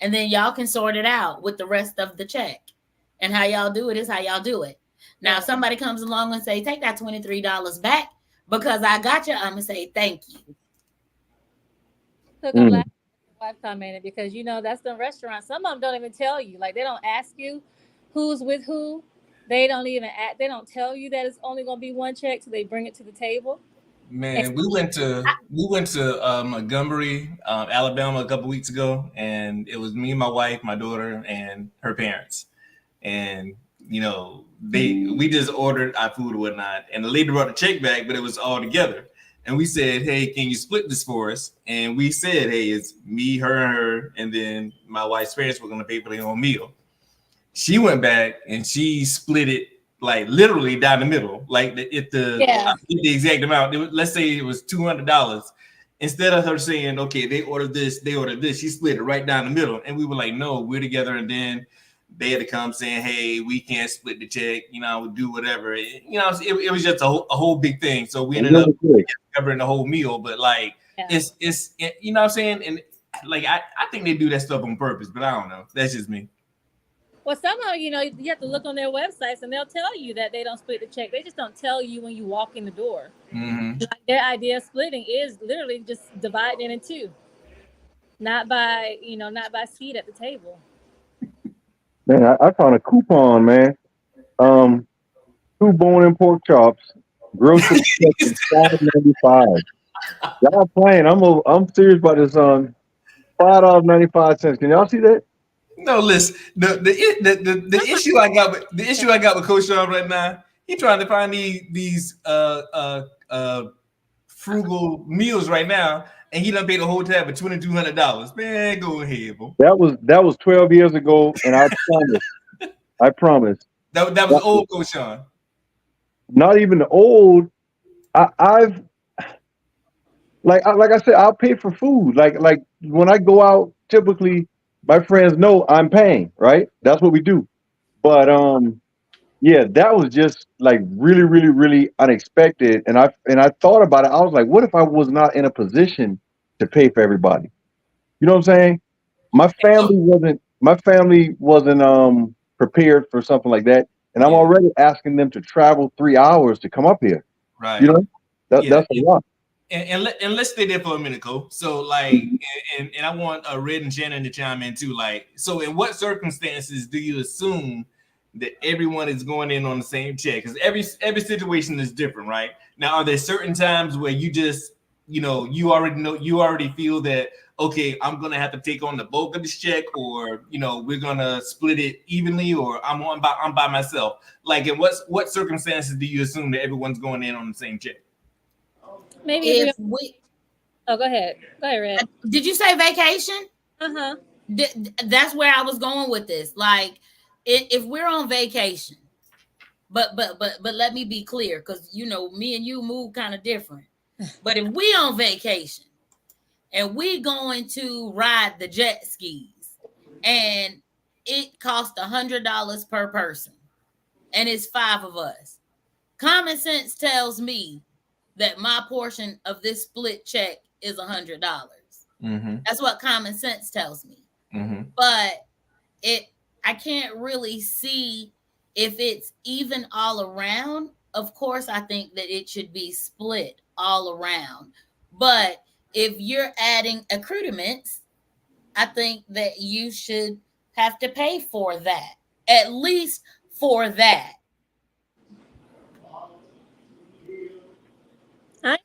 And then y'all can sort it out with the rest of the check. And how y'all do it is how y'all do it. Now, if somebody comes along and say, take that $23 back because I got you, I'm going to say, thank you. Look, I'm glad my wife commented because, that's the restaurant. Some of them don't even tell you. Like, they don't ask you who's with who. They don't tell you that it's only going to be one check till they bring it to the table. Man, we went to Montgomery, Alabama a couple weeks ago, and it was me, my wife, my daughter, and her parents. And you know, we just ordered our food or whatnot, and the lady brought the check back, but it was all together. And we said, "Hey, can you split this for us?" And we said, "Hey, it's me, her, and her, and then my wife's parents were going to pay for their own meal." She went back and she split it like literally down the middle, like I forget the exact amount. Let's say it was $200. Instead of her saying, "Okay, they ordered this," she split it right down the middle. And we were like, "No, we're together." And then they had to come saying, "Hey, we can't split the check. You know, we'll do whatever." You know, it was just a whole big thing. So we ended up covering the whole meal. But like, it's you know what I'm saying? And like, I think they do that stuff on purpose, but I don't know. That's just me. Well, somehow, you know, you have to look on their websites and they'll tell you that they don't split the check. They just don't tell you when you walk in the door. Mm-hmm. Like their idea of splitting is literally just dividing it in two, not by seat at the table. Man, I found a coupon, man. 2 bone-in pork chops, grocery $5.95. Y'all playing? I'm serious about this. $5.95. Can y'all see that? No, listen. The issue I got with Coach Sean right now, he trying to find these frugal meals right now, and he done paid the whole tab for $2,200. Man, go ahead, bro. That was 12 years ago, and I promise. That was old Coach Sean. Not even old. I've like I said, I'll pay for food. Like when I go out, typically my friends know I'm paying, right? That's what we do. But yeah, that was just like really, really, really unexpected. And I thought about it. I was like, what if I was not in a position to pay for everybody? You know what I'm saying? My family wasn't prepared for something like that. And I'm already asking them to travel 3 hours to come up here. Right. You know, that's a lot. And let's stay there for a minute, Cole. So like, and I want Red and Shannon to chime in too. Like, so in what circumstances do you assume that everyone is going in on the same check? Because every situation is different, right? Now, are there certain times where you just, you already feel that, okay, I'm gonna have to take on the bulk of this check, or we're gonna split it evenly, or I'm by myself? Like, in what circumstances do you assume that everyone's going in on the same check? Maybe If go ahead, Red. Did you say vacation? Uh-huh. That's where I was going with this. Like, if we're on vacation, but let me be clear, because me and you move kind of different. But if we on vacation and we going to ride the jet skis, and it costs $100 per person, and it's 5 of us, common sense tells me that my portion of this split check is $100. Mm-hmm. That's what common sense tells me. Mm-hmm. But I can't really see if it's even all around. Of course, I think that it should be split all around. But if you're adding accoutrements, I think that you should have to pay for that, at least for that.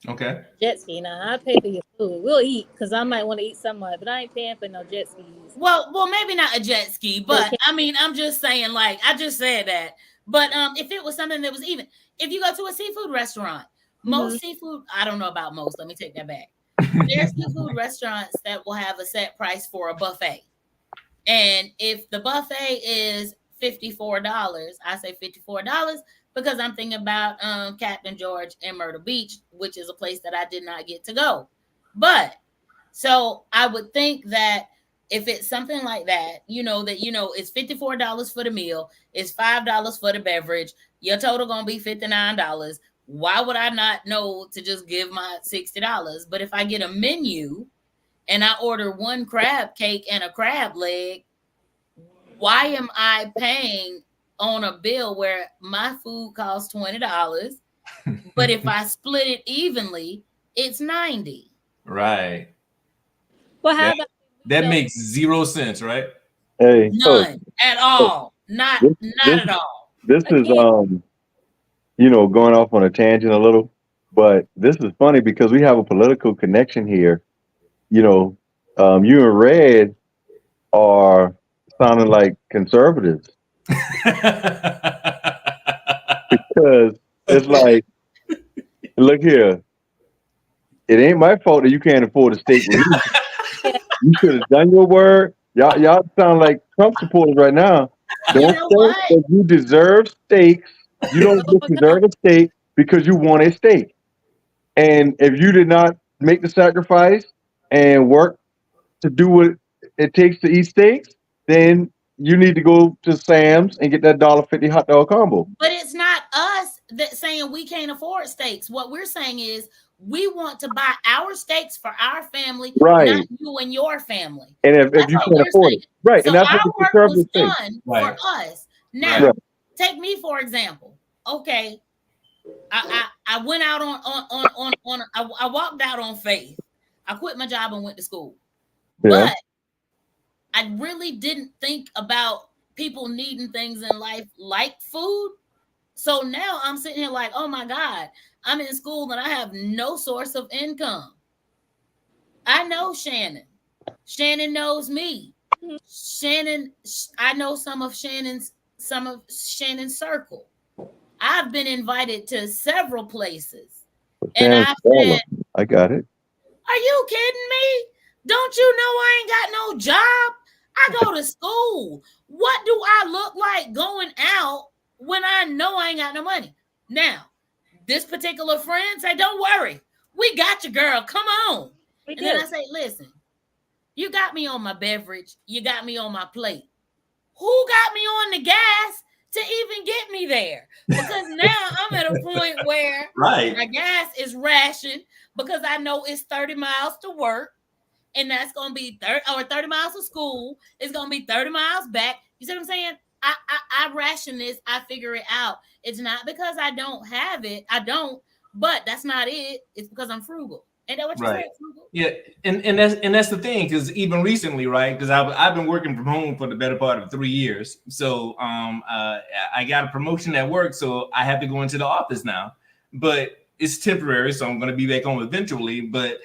Okay. Jet ski now. I pay for your food. We'll eat because I might want to eat somewhere, but I ain't paying for no jet skis. Well, maybe not a jet ski, but I mean, I'm just saying, like, I just said that. But if it was something that was even, if you go to a seafood restaurant, most seafood, I don't know about most, let me take that back. There's seafood restaurants that will have a set price for a buffet. And if the buffet is $54, I say $54 because I'm thinking about Captain George in Myrtle Beach, which is a place that I did not get to go. But so I would think that if it's something like that, it's $54 for the meal, it's $5 for the beverage, your total gonna be $59. Why would I not know to just give my $60? But if I get a menu and I order 1 crab cake and a crab leg, why am I paying on a bill where my food costs $20, but if I split it evenly, it's $90? Right. Well, how about that makes 0 sense, right? Hey, none at all. Not at all. This is going off on a tangent a little, But this is funny because we have a political connection here. You know, you and Red are sounding like conservatives because it's like, look here, it ain't my fault that you can't afford a steak. You should have done your word. Y'all sound like Trump supporters right now. You Don't know say what? that you deserve steaks. You don't Oh, just deserve a steak because you want a steak. And if you did not make the sacrifice and work to do what it takes to eat steaks, then you need to go to Sam's and get that $1.50 hot dog combo. But it's not us that saying we can't afford steaks. What we're saying is we want to buy our steaks for our family, Right. not you and your family. And if That's you what can't we're afford saying. it. Right. So And that's what our the work was conservatives say. done Right. for us. Now, Right. take me for example. Okay, I went out on I walked out on faith. I quit my job and went to school. Yeah. But I really didn't think about people needing things in life like food. So now I'm sitting here like, oh my God, I'm in school and I have no source of income. I know Shannon. Shannon knows me. Shannon, I know some of Shannon's circle. I've been invited to several places. And Sam's I dollar. said, I got it. are you kidding me? Don't you know I ain't got no job? I go to school. What do I look like going out when I know I ain't got no money? Now, this particular friend say, don't worry. We got you, girl. Come on. we And do. then I say, listen, you got me on my beverage. You got me on my plate. Who got me on the gas to even get me there? Because now I'm at a point where Right. my gas is rationed because I know it's 30 miles to work. And that's going to be 30 miles to school. It's going to be 30 miles back. You see what I'm saying? I ration this. I figure it out. It's not because I don't have it. I don't. But that's not it. It's because I'm frugal. Ain't that what you Right. said? Frugal? Yeah, and that's the thing, because even recently, right? Because I've been working from home for the better part of 3 years. So I got a promotion at work, so I have to go into the office now. But it's temporary, so I'm going to be back home eventually. But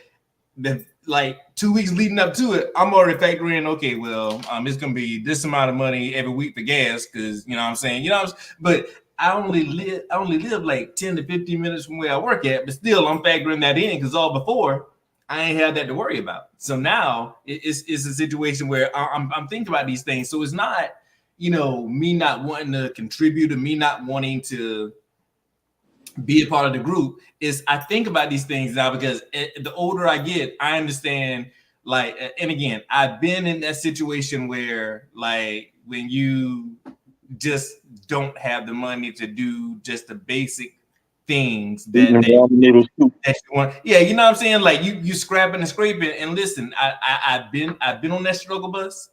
the like 2 weeks leading up to it, I'm already factoring. Okay, well, it's going to be this amount of money every week for gas, because you know what I'm saying. But I only live like 10 to 15 minutes from where I work at, but still I'm factoring that in because all before I ain't had that to worry about. So now it's a situation where I'm thinking about these things. So it's not, me not wanting to contribute or me not wanting to be a part of the group. Is I think about these things now because the older I get, I understand. Like, and again, I've been in that situation where, like, when you just don't have the money to do just the basic things that you want. Yeah, you know what I'm saying? Like you scrapping and scraping. And listen, I've been on that struggle bus.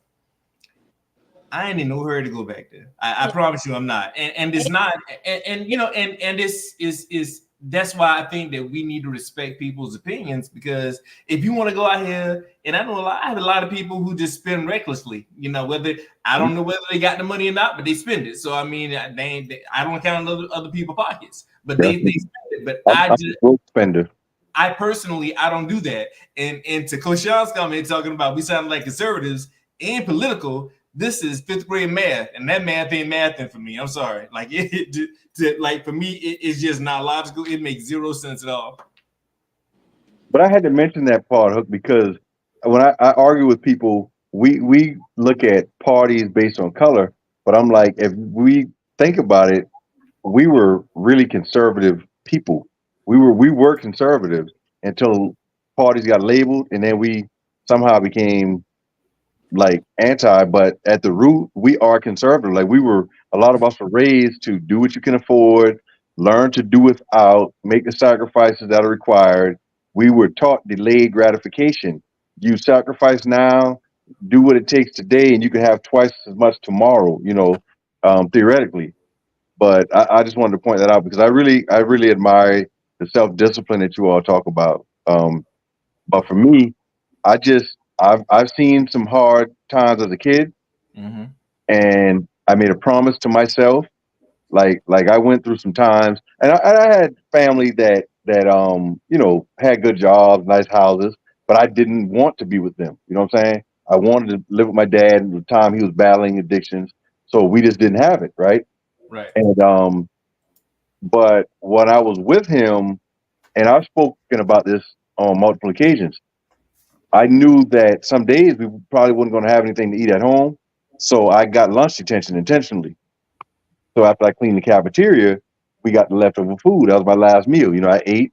I ain't in no hurry to go back there. I promise you I'm not. And it's not, and this is that's why I think that we need to respect people's opinions, because if you want to go out here, and I have a lot of people who just spend recklessly, whether I don't know whether they got the money or not, but they spend it. So I mean, I don't count other people's pockets, but they spend it. But I'm a broke spender. I personally, I don't do that. And to Coach Sean's comment talking about we sound like conservatives and political. This is 5th grade math, and that math ain't mathing for me. I'm sorry. Like for me, it's just not logical. It makes zero sense at all. But I had to mention that part, Hook, because when I argue with people, we look at parties based on color. But I'm like, if we think about it, we were really conservative people. We were conservatives until parties got labeled, and then we somehow became like anti, but at the root, we are conservative. Like a lot of us were raised to do what you can afford, learn to do without, make the sacrifices that are required. We were taught delayed gratification. You sacrifice now, do what it takes today, and you can have twice as much tomorrow, theoretically. But I just wanted to point that out because I really admire the self-discipline that you all talk about. But for me, I've seen some hard times as a kid, and I made a promise to myself. Like I went through some times, and I had family that that had good jobs, nice houses, but I didn't want to be with them. You know what I'm saying? I wanted to live with my dad at the time he was battling addictions, so we just didn't have it, right? Right. And but when I was with him, and I've spoken about this on multiple occasions, I knew that some days we probably wasn't going to have anything to eat at home, so I got lunch detention intentionally. So after I cleaned the cafeteria, we got the leftover food. That was my last meal. I ate,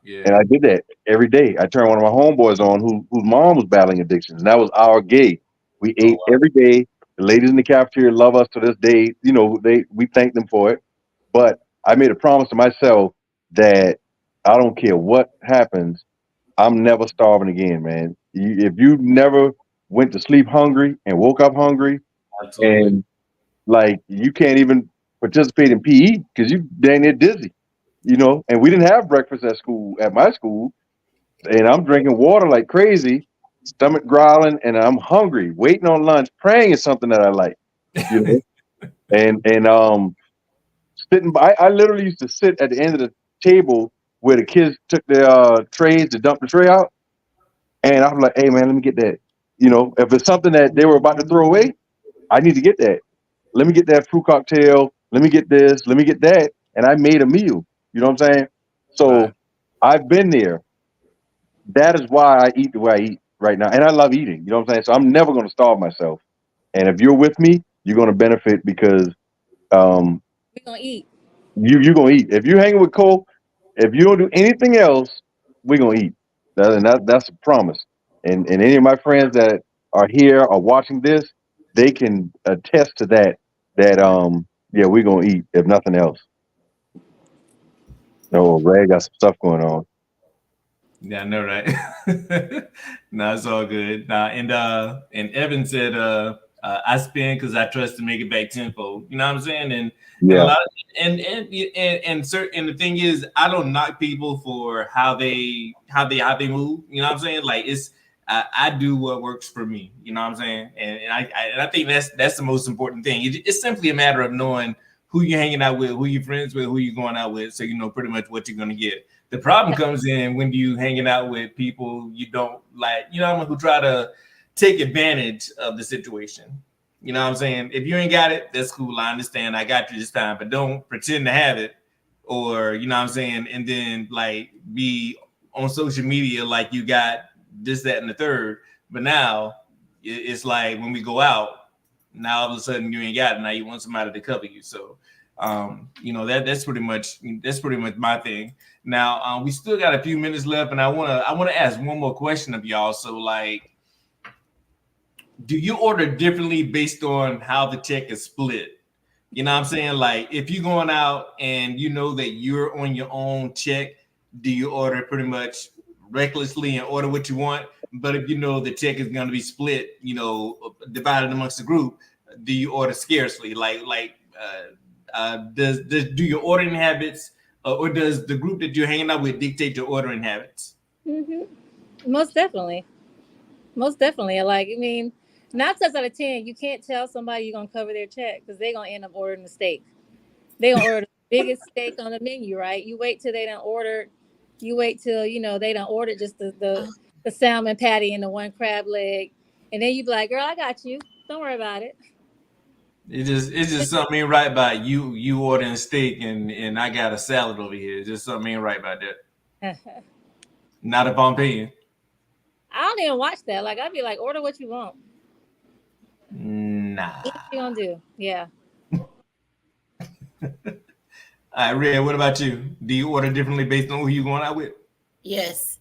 Yeah. and I did that every day. I turned one of my homeboys on whose mom was battling addictions, and that was our gig. We ate every day. The ladies in the cafeteria love us to this day. We thank them for it. But I made a promise to myself that I don't care what happens, I'm never starving again, man. If you never went to sleep hungry and woke up hungry, Absolutely. and like you can't even participate in PE because you dang near dizzy, And we didn't have breakfast at my school, and I'm drinking water like crazy, stomach growling, and I'm hungry, waiting on lunch, praying is something that I like, and sitting by. I literally used to sit at the end of the table where the kids took their trays to dump the tray out, and I'm like, "Hey man, let me get that." If it's something that they were about to throw away, I need to get that. Let me get that fruit cocktail. Let me get this. Let me get that. And I made a meal. You know what I'm saying? So Right. I've been there. That is why I eat the way I eat right now. And I love eating. You know what I'm saying? So I'm never going to starve myself. And if you're with me, you're going to benefit because We're gonna eat. you're going to eat. If you're hanging with Cole, if you don't do anything else, we're going to eat. That's a promise. And any of my friends that are here or watching this, they can attest to that. Yeah, we're gonna eat if nothing else. No, Ray got some stuff going on. Yeah, I know, right? No, it's all good. Nah, and Evan said, I spend because I trust to make it back tenfold. You know what I'm saying? And a Yeah, lot of, and the thing is, I don't knock people for how they move. You know what I'm saying? Like I do what works for me. You know what I'm saying? And I think that's the most important thing. It's simply a matter of knowing who you're hanging out with, who you're friends with, who you're going out with, so you know pretty much what you're gonna get. The problem comes in when you hanging out with people you don't like, who try to take advantage of the situation. You know what I'm saying? If you ain't got it, that's cool. I understand. I got you this time, but don't pretend to have it, or you know what I'm saying, and then like be on social media like you got this, that, and the third. But now it's like when we go out, now all of a sudden you ain't got it. Now you want somebody to cover you. So that's pretty much my thing. Now we still got a few minutes left, and I wanna ask one more question of y'all. So like, do you order differently based on how the check is split? You know what I'm saying? Like if you're going out and you know that you're on your own check, do you order pretty much recklessly and order what you want? But if you know the check is going to be split, divided amongst the group, do you order scarcely? Do your ordering habits or does the group that you're hanging out with dictate your ordering habits? Most definitely. Most definitely. Like, I mean, 9 times out of 10, you can't tell somebody you're gonna cover their check because they're gonna end up ordering a steak. They're gonna order the biggest steak on the menu, right? You wait till they done ordered. You wait till they done ordered just the salmon patty and the one crab leg, and then you be like, "Girl, I got you. Don't worry about it." It's just something ain't right about you ordering steak and I got a salad over here. It's just something ain't right about that. Not if I'm paying. I don't even watch that. Like, I'd be like, order what you want. Nah. What you gonna do? Yeah. All right, Red, what about you? Do you order differently based on who you going out with? Yes,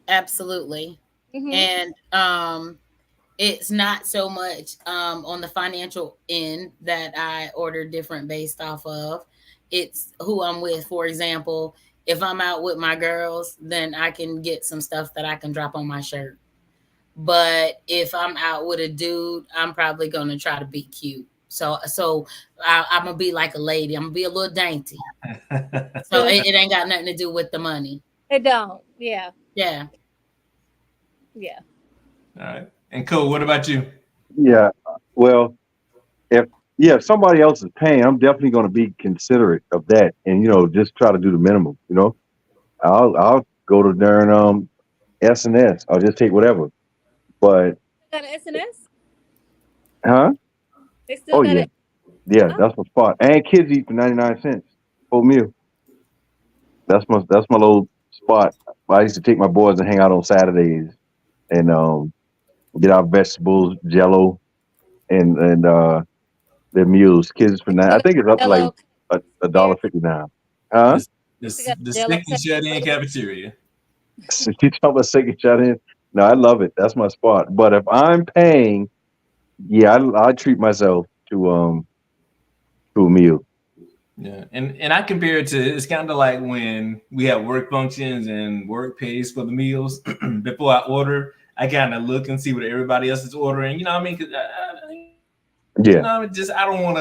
absolutely. Mm-hmm. And it's not so much on the financial end that I order different based off of. It's who I'm with. For example, if I'm out with my girls, then I can get some stuff that I can drop on my shirt. But if I'm out with a dude, I'm probably gonna try to be cute. So I'm gonna be like a lady. I'm gonna be a little dainty. So it ain't got nothing to do with the money. It don't. Yeah. Yeah. All right. And Cole, what about you? yeah. Well, if yeah, if somebody else is paying, I'm definitely going to be considerate of that, and just try to do the minimum. I'll go to darn S&S. I'll just take whatever. But Got an SNS? huh? They still Oh got yeah, it. yeah. Oh, That's my spot. And kids eat for 99 cents full meal. That's my little spot. I used to take my boys and hang out on Saturdays and get our vegetables, Jello, and their meals. Kids for nine. I think it's up to like Jello. a $1.59. Huh? They got The Jello second shut-in cafeteria. So you talking about second shot in? No, I love it. That's my spot. But if I'm paying, yeah, I treat myself to a meal. Yeah, and I compare it to, it's kind of like when we have work functions and work pays for the meals. Before I order, I kind of look and see what everybody else is ordering. You know what I mean? 'Cause Yeah, I don't want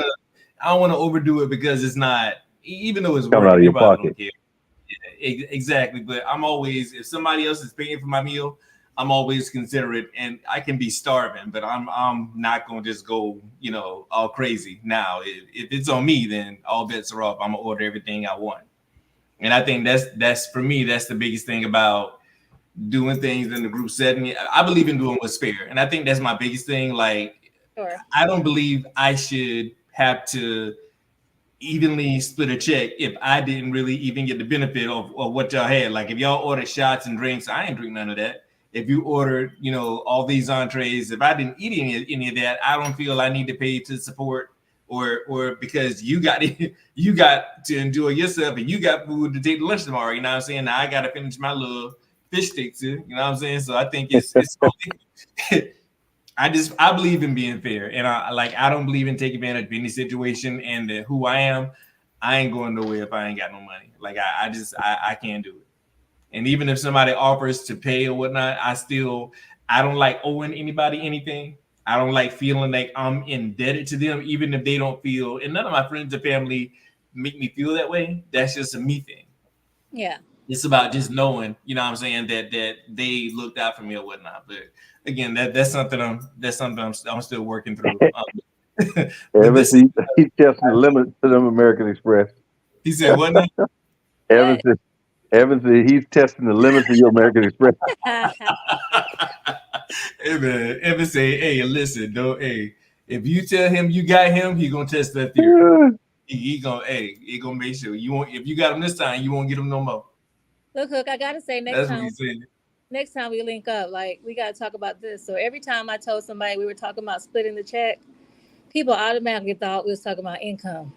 to overdo it because it's not, even though it's coming work, out of your everybody pocket. don't care. Exactly, but I'm always, if somebody else is paying for my meal, I'm always considerate, and I can be starving, but I'm not gonna just go, all crazy. Now, if it's on me, then all bets are off. I'm gonna order everything I want, and I think that's for me. That's the biggest thing about doing things in the group setting. I believe in doing what's fair, and I think that's my biggest thing. Like, Sure. I don't believe I should have to evenly split a check if I didn't really even get the benefit of what y'all had. Like if y'all ordered shots and drinks, I ain't drink none of that. If you ordered, all these entrees, if I didn't eat any of that, I don't feel I need to pay to support or because you got you got to enjoy yourself and you got food to take to lunch tomorrow. You know what I'm saying? Now I got to finish my little fish stick too. You know what I'm saying? So I think it's I believe in being fair, and I don't believe in taking advantage of any situation. And who I am, I ain't going nowhere if I ain't got no money. Like I can't do it. And even if somebody offers to pay or whatnot, I don't like owing anybody anything. I don't like feeling like I'm indebted to them, even if they don't feel. And none of my friends or family make me feel that way. That's just a me thing. Yeah. It's about just knowing, you know what I'm saying, that they looked out for me or whatnot. But again, that's something I'm still working through. Evans, he's testing the limits to them American Express. He said, what now? Evans said he's testing the limits of your American Express. Hey man, Evan say, hey, listen, hey, if you tell him you got him, he gonna test that theory. He gonna make sure you won't. If you got him this time, you won't get him no more. Look, Hook, I gotta say That's what he said. next time we link up, like we gotta talk about this. So every time I told somebody we were talking about splitting the check, people automatically thought we was talking about income,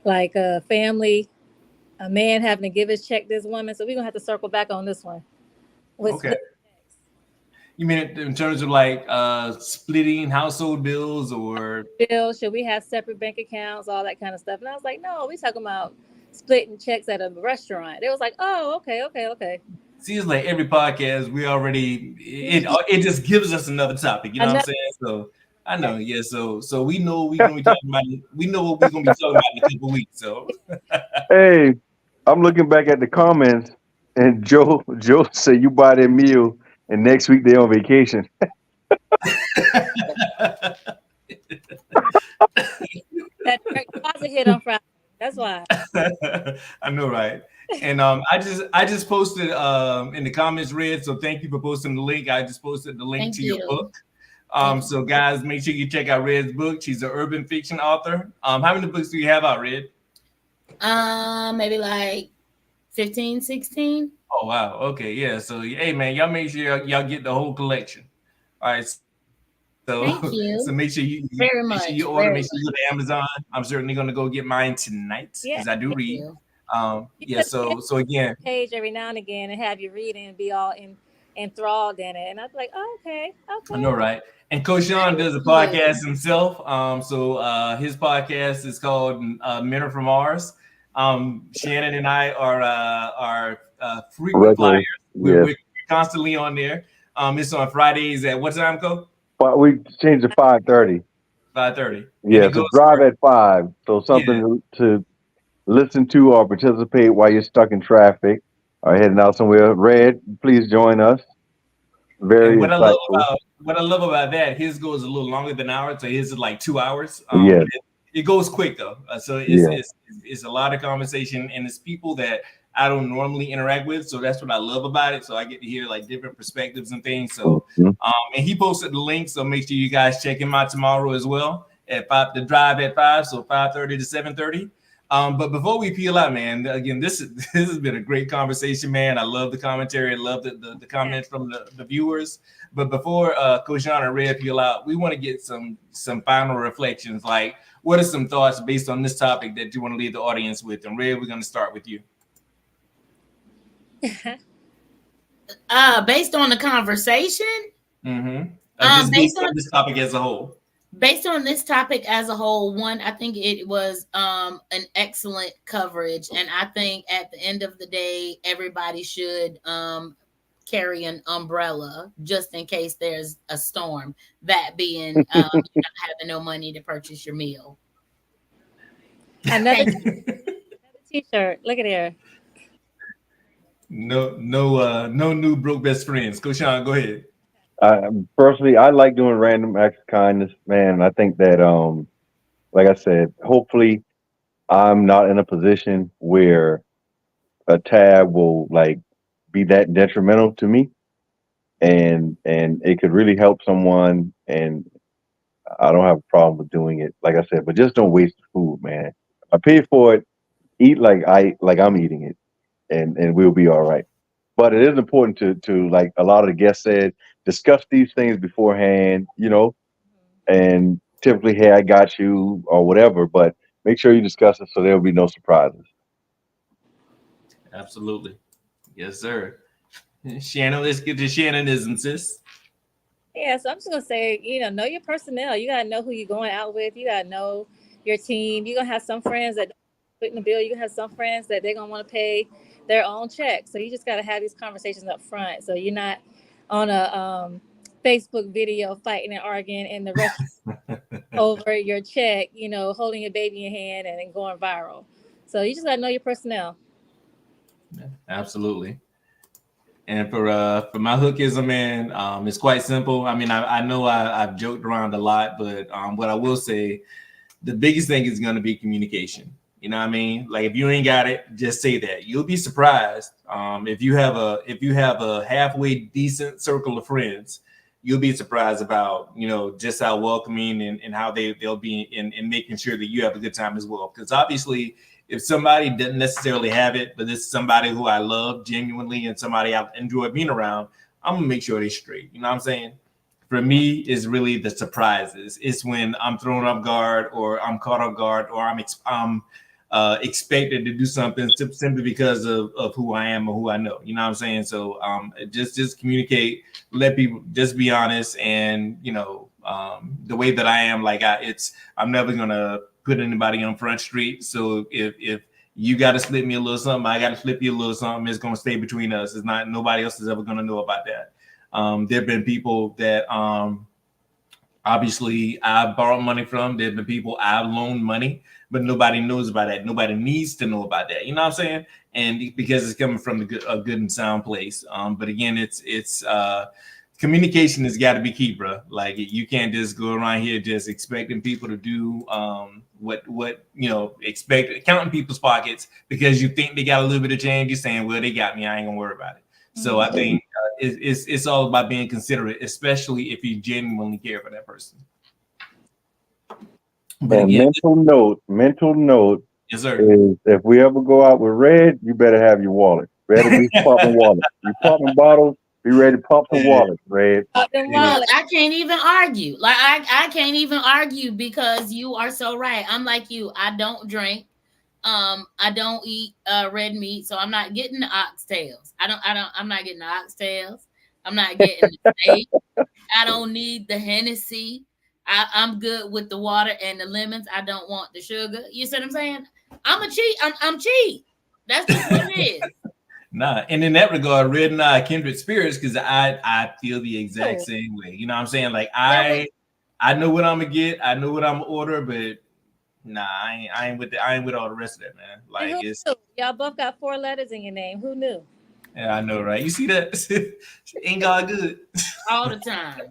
like a family, a man having to give his check to this woman. So we're gonna have to circle back on this one. Okay. You mean in terms of like splitting household bills or bills? Should we have separate bank accounts, all that kind of stuff? And I was like, no, we talking about splitting checks at a restaurant. They was like, oh, okay. See, it's like every podcast we already it just gives us another topic. You know what I'm saying? So I know, yeah. So we know what we're gonna be talking about. We know what we're gonna be talking about in a couple weeks. So hey, I'm looking back at the comments, and Joe said you buy their meal, and next week they're on vacation. That direct deposit hit on Friday. That's why. I know, right? And I just posted in the comments, Red. So thank you for posting the link. I just posted the link to your book. So guys, make sure you check out Red's book. She's an urban fiction author. How many books do you have out, Red? Maybe like 15, 16. Oh wow. Okay, yeah. So hey man, y'all make sure y'all get the whole collection. All right. So, thank you. So make sure you very much. Make sure you order. Make sure you go to Amazon. I'm certainly going to go get mine tonight because I do read. Yeah. So again, page every now and again and have you reading and be all enthralled in it. And I was like, oh, okay. I know, right? And Coach Sean does a podcast himself. So his podcast is called Men Are From Mars. Shannon and I are frequent flyers. We're constantly on there. It's on Fridays at what time, Coach? But we changed to 5:30. 5:30. Yeah, so drive at 5. So something to listen to or participate while you're stuck in traffic or heading out somewhere. Red, please join us. Very what insightful. I love about that, his goes a little longer than ours, so his is like 2 hours. Yes. it goes quick though. So it's a lot of conversation, and it's people that I don't normally interact with. So that's what I love about it. So I get to hear like different perspectives and things. So and he posted the link, so make sure you guys check him out tomorrow as well at 5. The drive at 5, so 5:30 to 7:30. But before we peel out, man, again, this has been a great conversation, man. I love the commentary. I love the comments from the viewers. But before Coach Sean and Red peel out, we want to get some final reflections. Like, what are some thoughts based on this topic that you want to leave the audience with? And Red, we're going to start with you. Based on the conversation, Based on this topic as a whole. Based on this topic as a whole, one, I think it was an excellent coverage, and I think at the end of the day, everybody should carry an umbrella just in case there's a storm. That being, you're not having no money to purchase your meal. Another T-shirt. Look at here. No new broke best friends. Coach Sean, go ahead. Personally, I like doing random acts of kindness, man. I think that, like I said, hopefully I'm not in a position where a tab will like be that detrimental to me, and it could really help someone. And I don't have a problem with doing it, like I said, but just don't waste the food, man. I paid for it. Eat like I'm eating it, and we'll be all right. But it is important to like a lot of the guests said, discuss these things beforehand, and typically, hey, I got you or whatever, but make sure you discuss it so there'll be no surprises. Absolutely. Yes, sir. Shannon, let's get to Shannonism, sis. Yeah, so I'm just gonna say, know your personnel. You gotta know who you're going out with. You gotta know your team. You're gonna have some friends that put in the bill. You're gonna have some friends that they're gonna want to pay their own check. So you just gotta have these conversations up front. So you're not on a Facebook video fighting and arguing in the restaurant over your check, holding your baby in your hand and going viral. So you just gotta know your personnel. Yeah, absolutely. And for my hookism, man, it's quite simple. I mean, I know I've joked around a lot, but what I will say, the biggest thing is going to be communication. You know what I mean? Like, if you ain't got it, just say that. You'll be surprised. If you have a halfway decent circle of friends, you'll be surprised about, just how welcoming and how they'll be in making sure that you have a good time as well. Because obviously, if somebody doesn't necessarily have it, but this is somebody who I love genuinely and somebody I enjoy being around, I'm gonna make sure they're straight. You know what I'm saying? For me, it's really the surprises. It's when I'm thrown off guard, or I'm caught off guard, or I'm expected to do something simply because of who I am or who I know. You know what I'm saying? So just communicate, let people just be honest, and the way that I am, like I'm never gonna put anybody on Front Street. So if you got to slip me a little something, I got to slip you a little something, it's gonna stay between us. It's not, nobody else is ever gonna know about that. There've been people that obviously I've borrowed money from. There've been people I've loaned money, but nobody knows about that. Nobody needs to know about that. You know what I'm saying? And because it's coming from a good and sound place. But again, it's communication has got to be key, bro. Like, you can't just go around here just expecting people to do expect counting people's pockets because you think they got a little bit of change. You're saying, well, they got me, I ain't gonna worry about it. So I think it's all about being considerate, especially if you genuinely care for that person. But again, mental note yes, sir. Is if we ever go out with Red, you better have your wallet. Better be popping wallet. You popping bottles, be ready to pop some wallet, Red. I can't even argue. Like, I can't even argue because you are so right. I'm like you. I don't drink. I don't eat red meat, so I'm not getting the oxtails. I'm not getting the oxtails. I'm not getting the steak. I don't need the Hennessy. I'm good with the water and the lemons. I don't want the sugar. You see what I'm saying? I'm cheap. That's just what it is. Nah, and in that regard, Red and I are kindred spirits because I feel the exact same way. You know what I'm saying? Like, I know what I'm gonna get. I know what I'm gonna order, but nah, I ain't with all the rest of that, man. Like, it's y'all both got 4 letters in your name. Who knew? Yeah, I know, right? You see that? Ain't God good? All the time.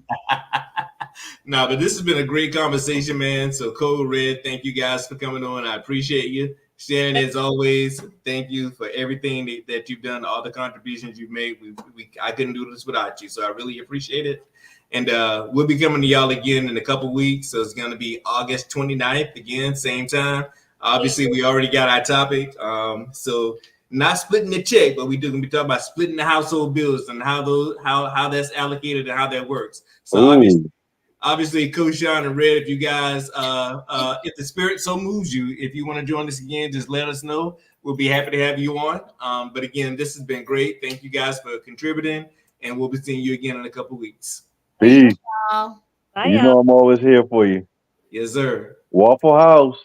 No, but this has been a great conversation, man. So, Code Red, thank you guys for coming on. I appreciate you. Shannon, as always, thank you for everything that you've done, all the contributions you've made. I couldn't do this without you, so I really appreciate it. And we'll be coming to y'all again in a couple weeks. So it's going to be August 29th again, same time. Obviously, we already got our topic. So not splitting the check, but we're going to be talking about splitting the household bills and how that's allocated and how that works. So obviously, Coach Sean and Red, if you guys, if the spirit so moves you, if you want to join us again, just let us know. We'll be happy to have you on. But again, this has been great. Thank you guys for contributing, and we'll be seeing you again in a couple weeks. Peace. Bye, You y'all. know I'm always here for you. Yes, sir. Waffle House.